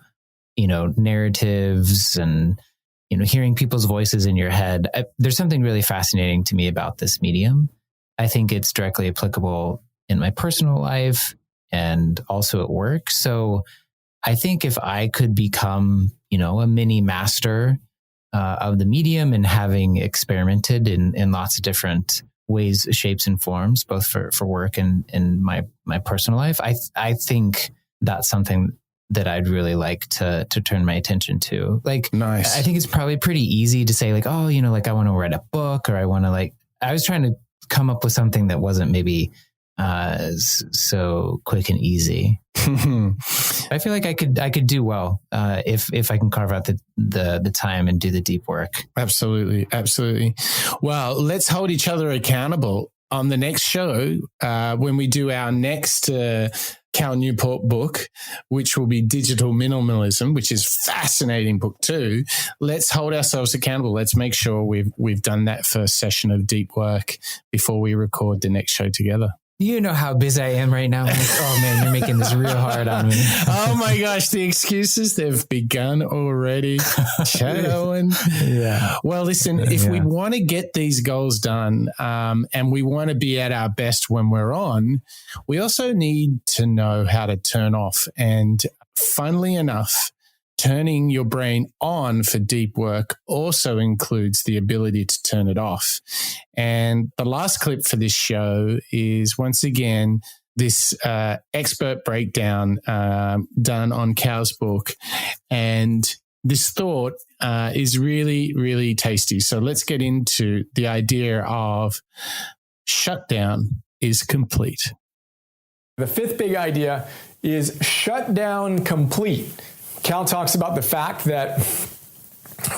narratives, and hearing people's voices in your head. There's something really fascinating to me about this medium. I think it's directly applicable in my personal life and also at work. So I think if I could become, a mini master of the medium, and having experimented in lots of different ways, shapes, and forms, both for work and in my personal life, I think that's something that I'd really like to turn my attention to. Like, nice. I think it's probably pretty easy to say like, oh, I want to write a book, or I want to I was trying to come up with something that wasn't maybe so quick and easy. I feel like I could do well if I can carve out the time and do the deep work. Absolutely. Well, let's hold each other accountable on the next show when we do our next Cal Newport book, which will be Digital Minimalism, which is a fascinating book too. Let's hold ourselves accountable. Let's make sure we've done that first session of deep work before we record the next show together. You know how busy I am right now. I'm like, oh man, you're making this real hard on me. Oh my gosh, the excuses, they've begun already. Chad Owen. Yeah. Well, listen, if we want to get these goals done and we want to be at our best when we're on, we also need to know how to turn off. And funnily enough, turning your brain on for deep work also includes the ability to turn it off. And the last clip for this show is once again this expert breakdown done on Cal's book, and this thought is really, really tasty. So let's get into the idea of shutdown is complete. The fifth big idea is shutdown complete. Cal talks about the fact that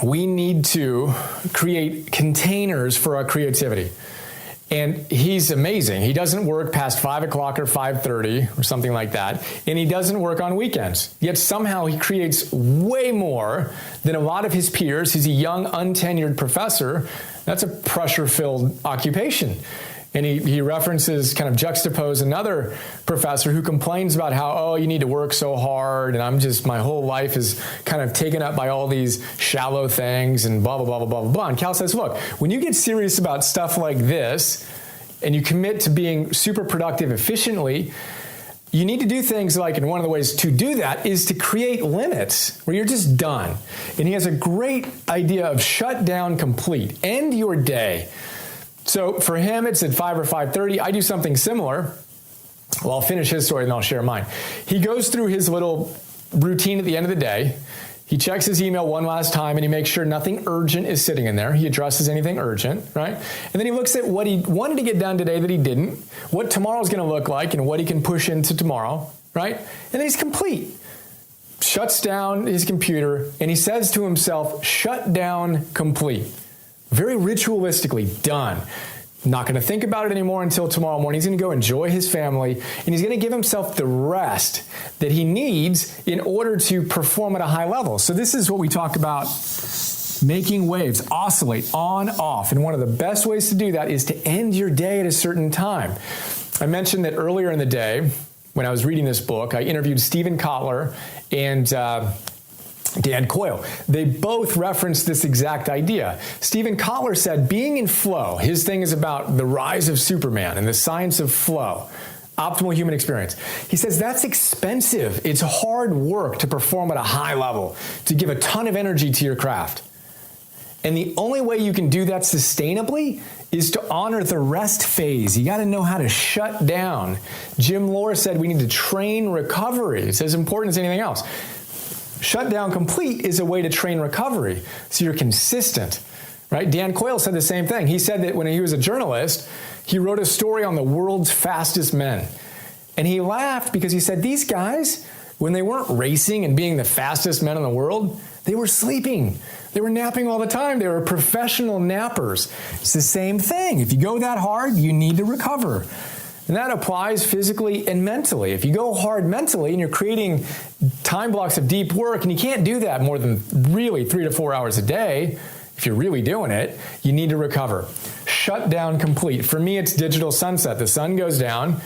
we need to create containers for our creativity. And he's amazing. He doesn't work past 5 o'clock or 5:30 or something like that. And he doesn't work on weekends. Yet somehow he creates way more than a lot of his peers. He's a young, untenured professor. That's a pressure-filled occupation. And he references, kind of juxtapose another professor who complains about how, oh, you need to work so hard, and my whole life is kind of taken up by all these shallow things and blah, blah, blah, blah, blah, blah. And Cal says, look, when you get serious about stuff like this and you commit to being super productive efficiently, you need to do things like, and one of the ways to do that is to create limits where you're just done. And he has a great idea of shut down complete. End your day. So for him, it's at 5 or 5:30. I do something similar. Well, I'll finish his story and I'll share mine. He goes through his little routine at the end of the day. He checks his email one last time and he makes sure nothing urgent is sitting in there. He addresses anything urgent, right? And then he looks at what he wanted to get done today that he didn't, what tomorrow's going to look like and what he can push into tomorrow, right? And then he's complete. Shuts down his computer and he says to himself, shut down complete. Very ritualistically done. Not going to think about it anymore until tomorrow morning. He's going to go enjoy his family, and he's going to give himself the rest that he needs in order to perform at a high level. So this is what we talk about, making waves, oscillate on, off. And one of the best ways to do that is to end your day at a certain time. I mentioned that earlier in the day, when I was reading this book, I interviewed Stephen Kotler and Dan Coyle. They both referenced this exact idea. Stephen Kotler said, being in flow, his thing is about the rise of Superman and the science of flow, optimal human experience. He says that's expensive. It's hard work to perform at a high level, to give a ton of energy to your craft. And the only way you can do that sustainably is to honor the rest phase. You got to know how to shut down. Jim Lohr said we need to train recovery. It's as important as anything else. Shutdown complete is a way to train recovery, so you're consistent, right? Dan Coyle said the same thing. He said that when he was a journalist, he wrote a story on the world's fastest men. And he laughed because he said, these guys, when they weren't racing and being the fastest men in the world, they were sleeping. They were napping all the time. They were professional nappers. It's the same thing. If you go that hard, you need to recover. And that applies physically and mentally. If you go hard mentally and you're creating time blocks of deep work, and you can't do that more than really 3 to 4 hours a day, if you're really doing it, you need to recover. Shut down complete. For me, it's digital sunset. The sun goes down,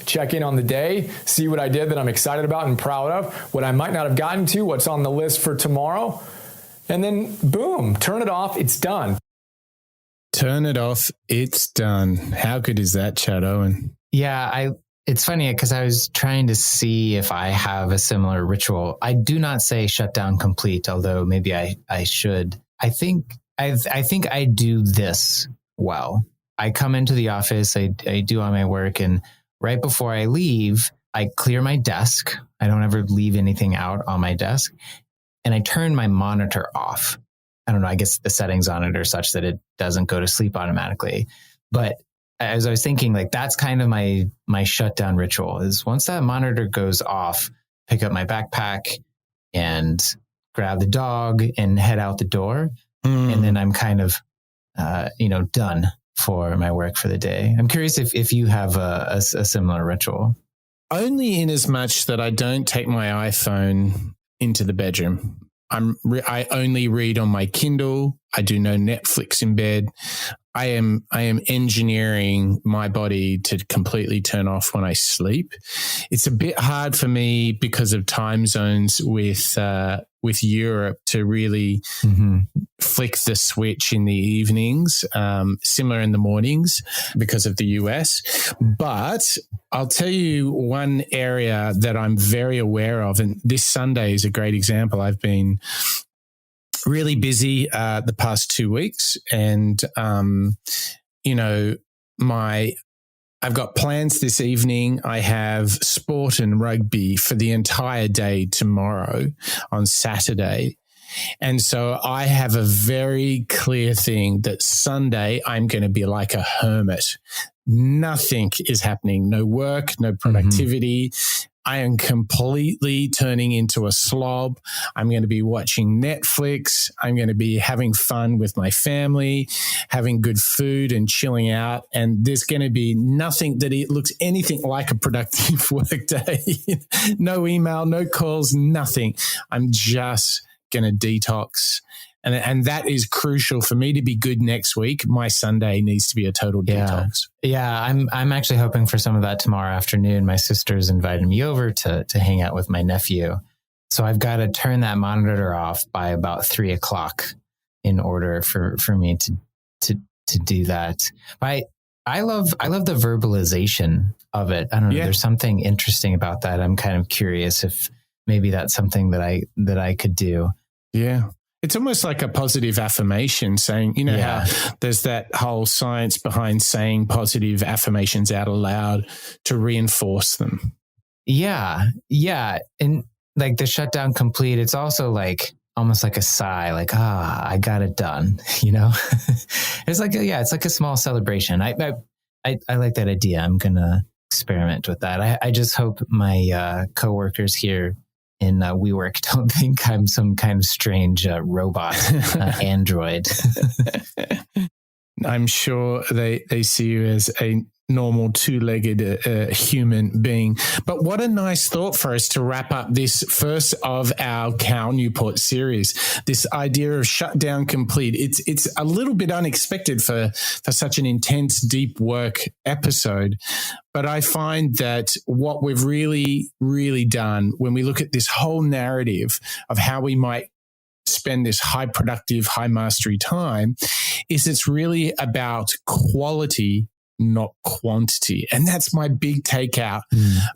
check in on the day, see what I did that I'm excited about and proud of, what I might not have gotten to, what's on the list for tomorrow, and then boom, turn it off, it's done. Turn it off, it's done. How good is that, Chad Owen? Yeah, it's funny because I was trying to see if I have a similar ritual. I do not say shut down complete, although maybe I should. I think I do this well. I come into the office, I do all my work, and right before I leave, I clear my desk. I don't ever leave anything out on my desk, and I turn my monitor off. I don't know, I guess the settings on it are such that it doesn't go to sleep automatically. But as I was thinking, like, that's kind of my shutdown ritual is once that monitor goes off, pick up my backpack and grab the dog and head out the door. And then I'm kind of, done for my work for the day. I'm curious if you have a similar ritual. Only in as much that I don't take my iPhone into the bedroom. I only read on my Kindle. I do no Netflix in bed. I am engineering my body to completely turn off when I sleep. It's a bit hard for me because of time zones with Europe to really flick the switch in the evenings, similar in the mornings because of the US. But I'll tell you one area that I'm very aware of, and this Sunday is a great example. I've been really busy the past 2 weeks, and my I've got plans this evening. I have sport and rugby for the entire day tomorrow on Saturday. And so I have a very clear thing that Sunday I'm going to be like a hermit. Nothing is happening. No work, no productivity. I am completely turning into a slob. I'm going to be watching Netflix. I'm going to be having fun with my family, having good food and chilling out. And there's going to be nothing that it looks anything like a productive work day. No email, no calls, nothing. I'm just going to detox. And that is crucial for me to be good next week. My Sunday needs to be a total detox. Yeah, I'm actually hoping for some of that tomorrow afternoon. My sister's invited me over to hang out with my nephew. So I've got to turn that monitor off by about 3:00 in order for me to do that. I love the verbalization of it. I don't know. There's something interesting about that. I'm kind of curious if maybe that's something that I could do. Yeah. It's almost like a positive affirmation saying, how there's that whole science behind saying positive affirmations out aloud to reinforce them. Yeah. Yeah. And like the shutdown complete, it's also like almost like a sigh, like, I got it done. It's like, it's like a small celebration. I like that idea. I'm going to experiment with that. I just hope my coworkers here in WeWork don't think I'm some kind of strange robot android. I'm sure they see you as a normal two-legged human being. But what a nice thought for us to wrap up this first of our Cal Newport series, this idea of shutdown complete. It's a little bit unexpected for such an intense, deep work episode. But I find that what we've really, really done when we look at this whole narrative of how we might spend this high productive, high mastery time is it's really about quality, not quantity. And that's my big takeout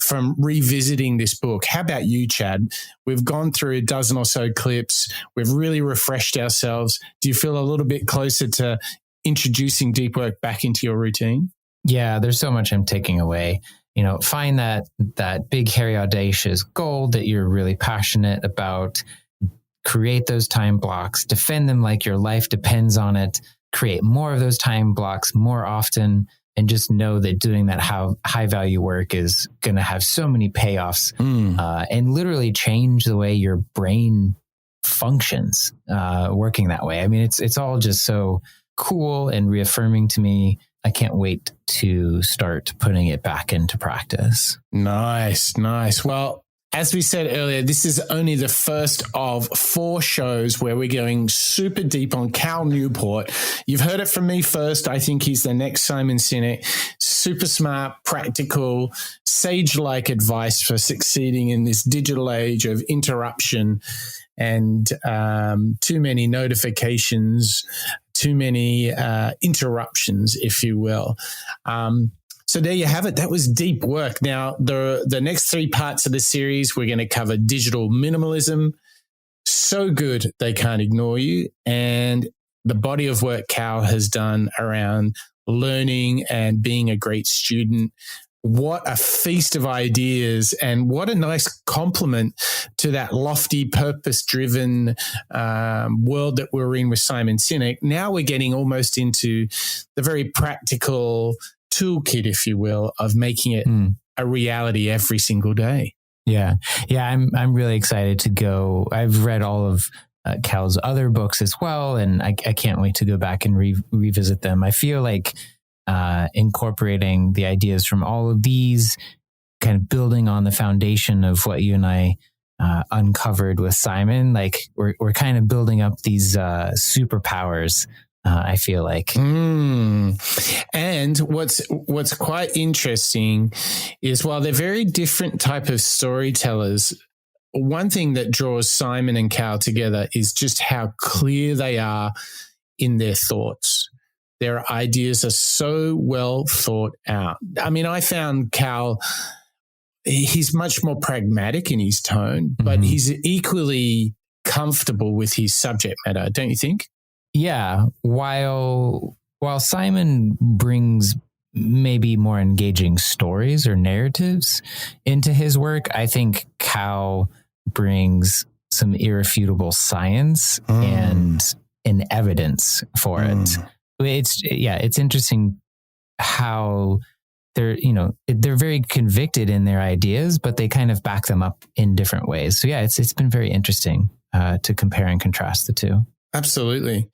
from revisiting this book. How about you, Chad? We've gone through a dozen or so clips. We've really refreshed ourselves. Do you feel a little bit closer to introducing deep work back into your routine? Yeah, there's so much I'm taking away. Find that big, hairy, audacious goal that you're really passionate about. Create those time blocks, defend them like your life depends on it. Create more of those time blocks more often. And just know that doing that high value work is going to have so many payoffs and literally change the way your brain functions working that way. I mean, it's all just so cool and reaffirming to me. I can't wait to start putting it back into practice. Nice. Well, as we said earlier, this is only the first of 4 shows where we're going super deep on Cal Newport. You've heard it from me first. I think he's the next Simon Sinek. Super smart, practical, sage-like advice for succeeding in this digital age of interruption and too many notifications, too many interruptions, if you will. So there you have it. That was deep work. Now, the next 3 parts of the series, we're going to cover digital minimalism. So good, they can't ignore you. And the body of work Cal has done around learning and being a great student. What a feast of ideas, and what a nice compliment to that lofty, purpose-driven world that we're in with Simon Sinek. Now we're getting almost into the very practical toolkit, if you will, of making it a reality every single day. Yeah. I'm really excited to go. I've read all of Cal's other books as well, and I can't wait to go back and revisit them. I feel like incorporating the ideas from all of these, kind of building on the foundation of what you and I uncovered with Simon, like we're kind of building up these superpowers. I feel like. And what's quite interesting is while they're very different type of storytellers, one thing that draws Simon and Cal together is just how clear they are in their thoughts. Their ideas are so well thought out. I mean, I found Cal, he's much more pragmatic in his tone, but he's equally comfortable with his subject matter, don't you think? Yeah. While Simon brings maybe more engaging stories or narratives into his work. I think Cal brings some irrefutable science and evidence for it. It's interesting how they're very convicted in their ideas, but they kind of back them up in different ways. So it's been very interesting to compare and contrast the two. Absolutely.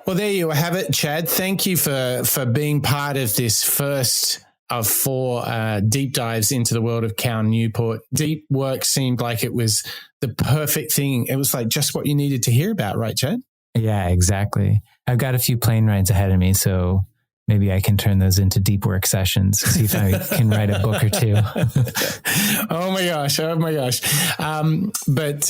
Well, there you have it, Chad. Thank you for being part of this first of 4 deep dives into the world of Cal Newport. Deep work seemed like it was the perfect thing. It was like just what you needed to hear about, right, Chad? Yeah, exactly. I've got a few plane rides ahead of me, so maybe I can turn those into deep work sessions, see if I can write a book or 2. Oh my gosh. But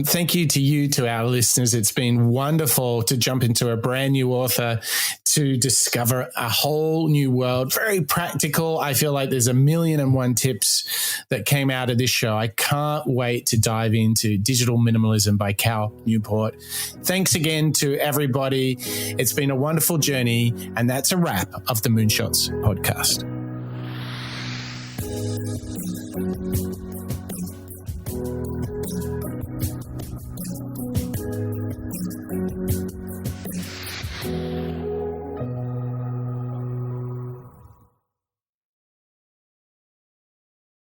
thank you to our listeners. It's been wonderful to jump into a brand new author, to discover a whole new world. Very practical. I feel like there's 1,000,001 tips that came out of this show. I can't wait to dive into Digital Minimalism by Cal Newport. Thanks again to everybody. It's been a wonderful journey, and that's a wrap of the Moonshots podcast.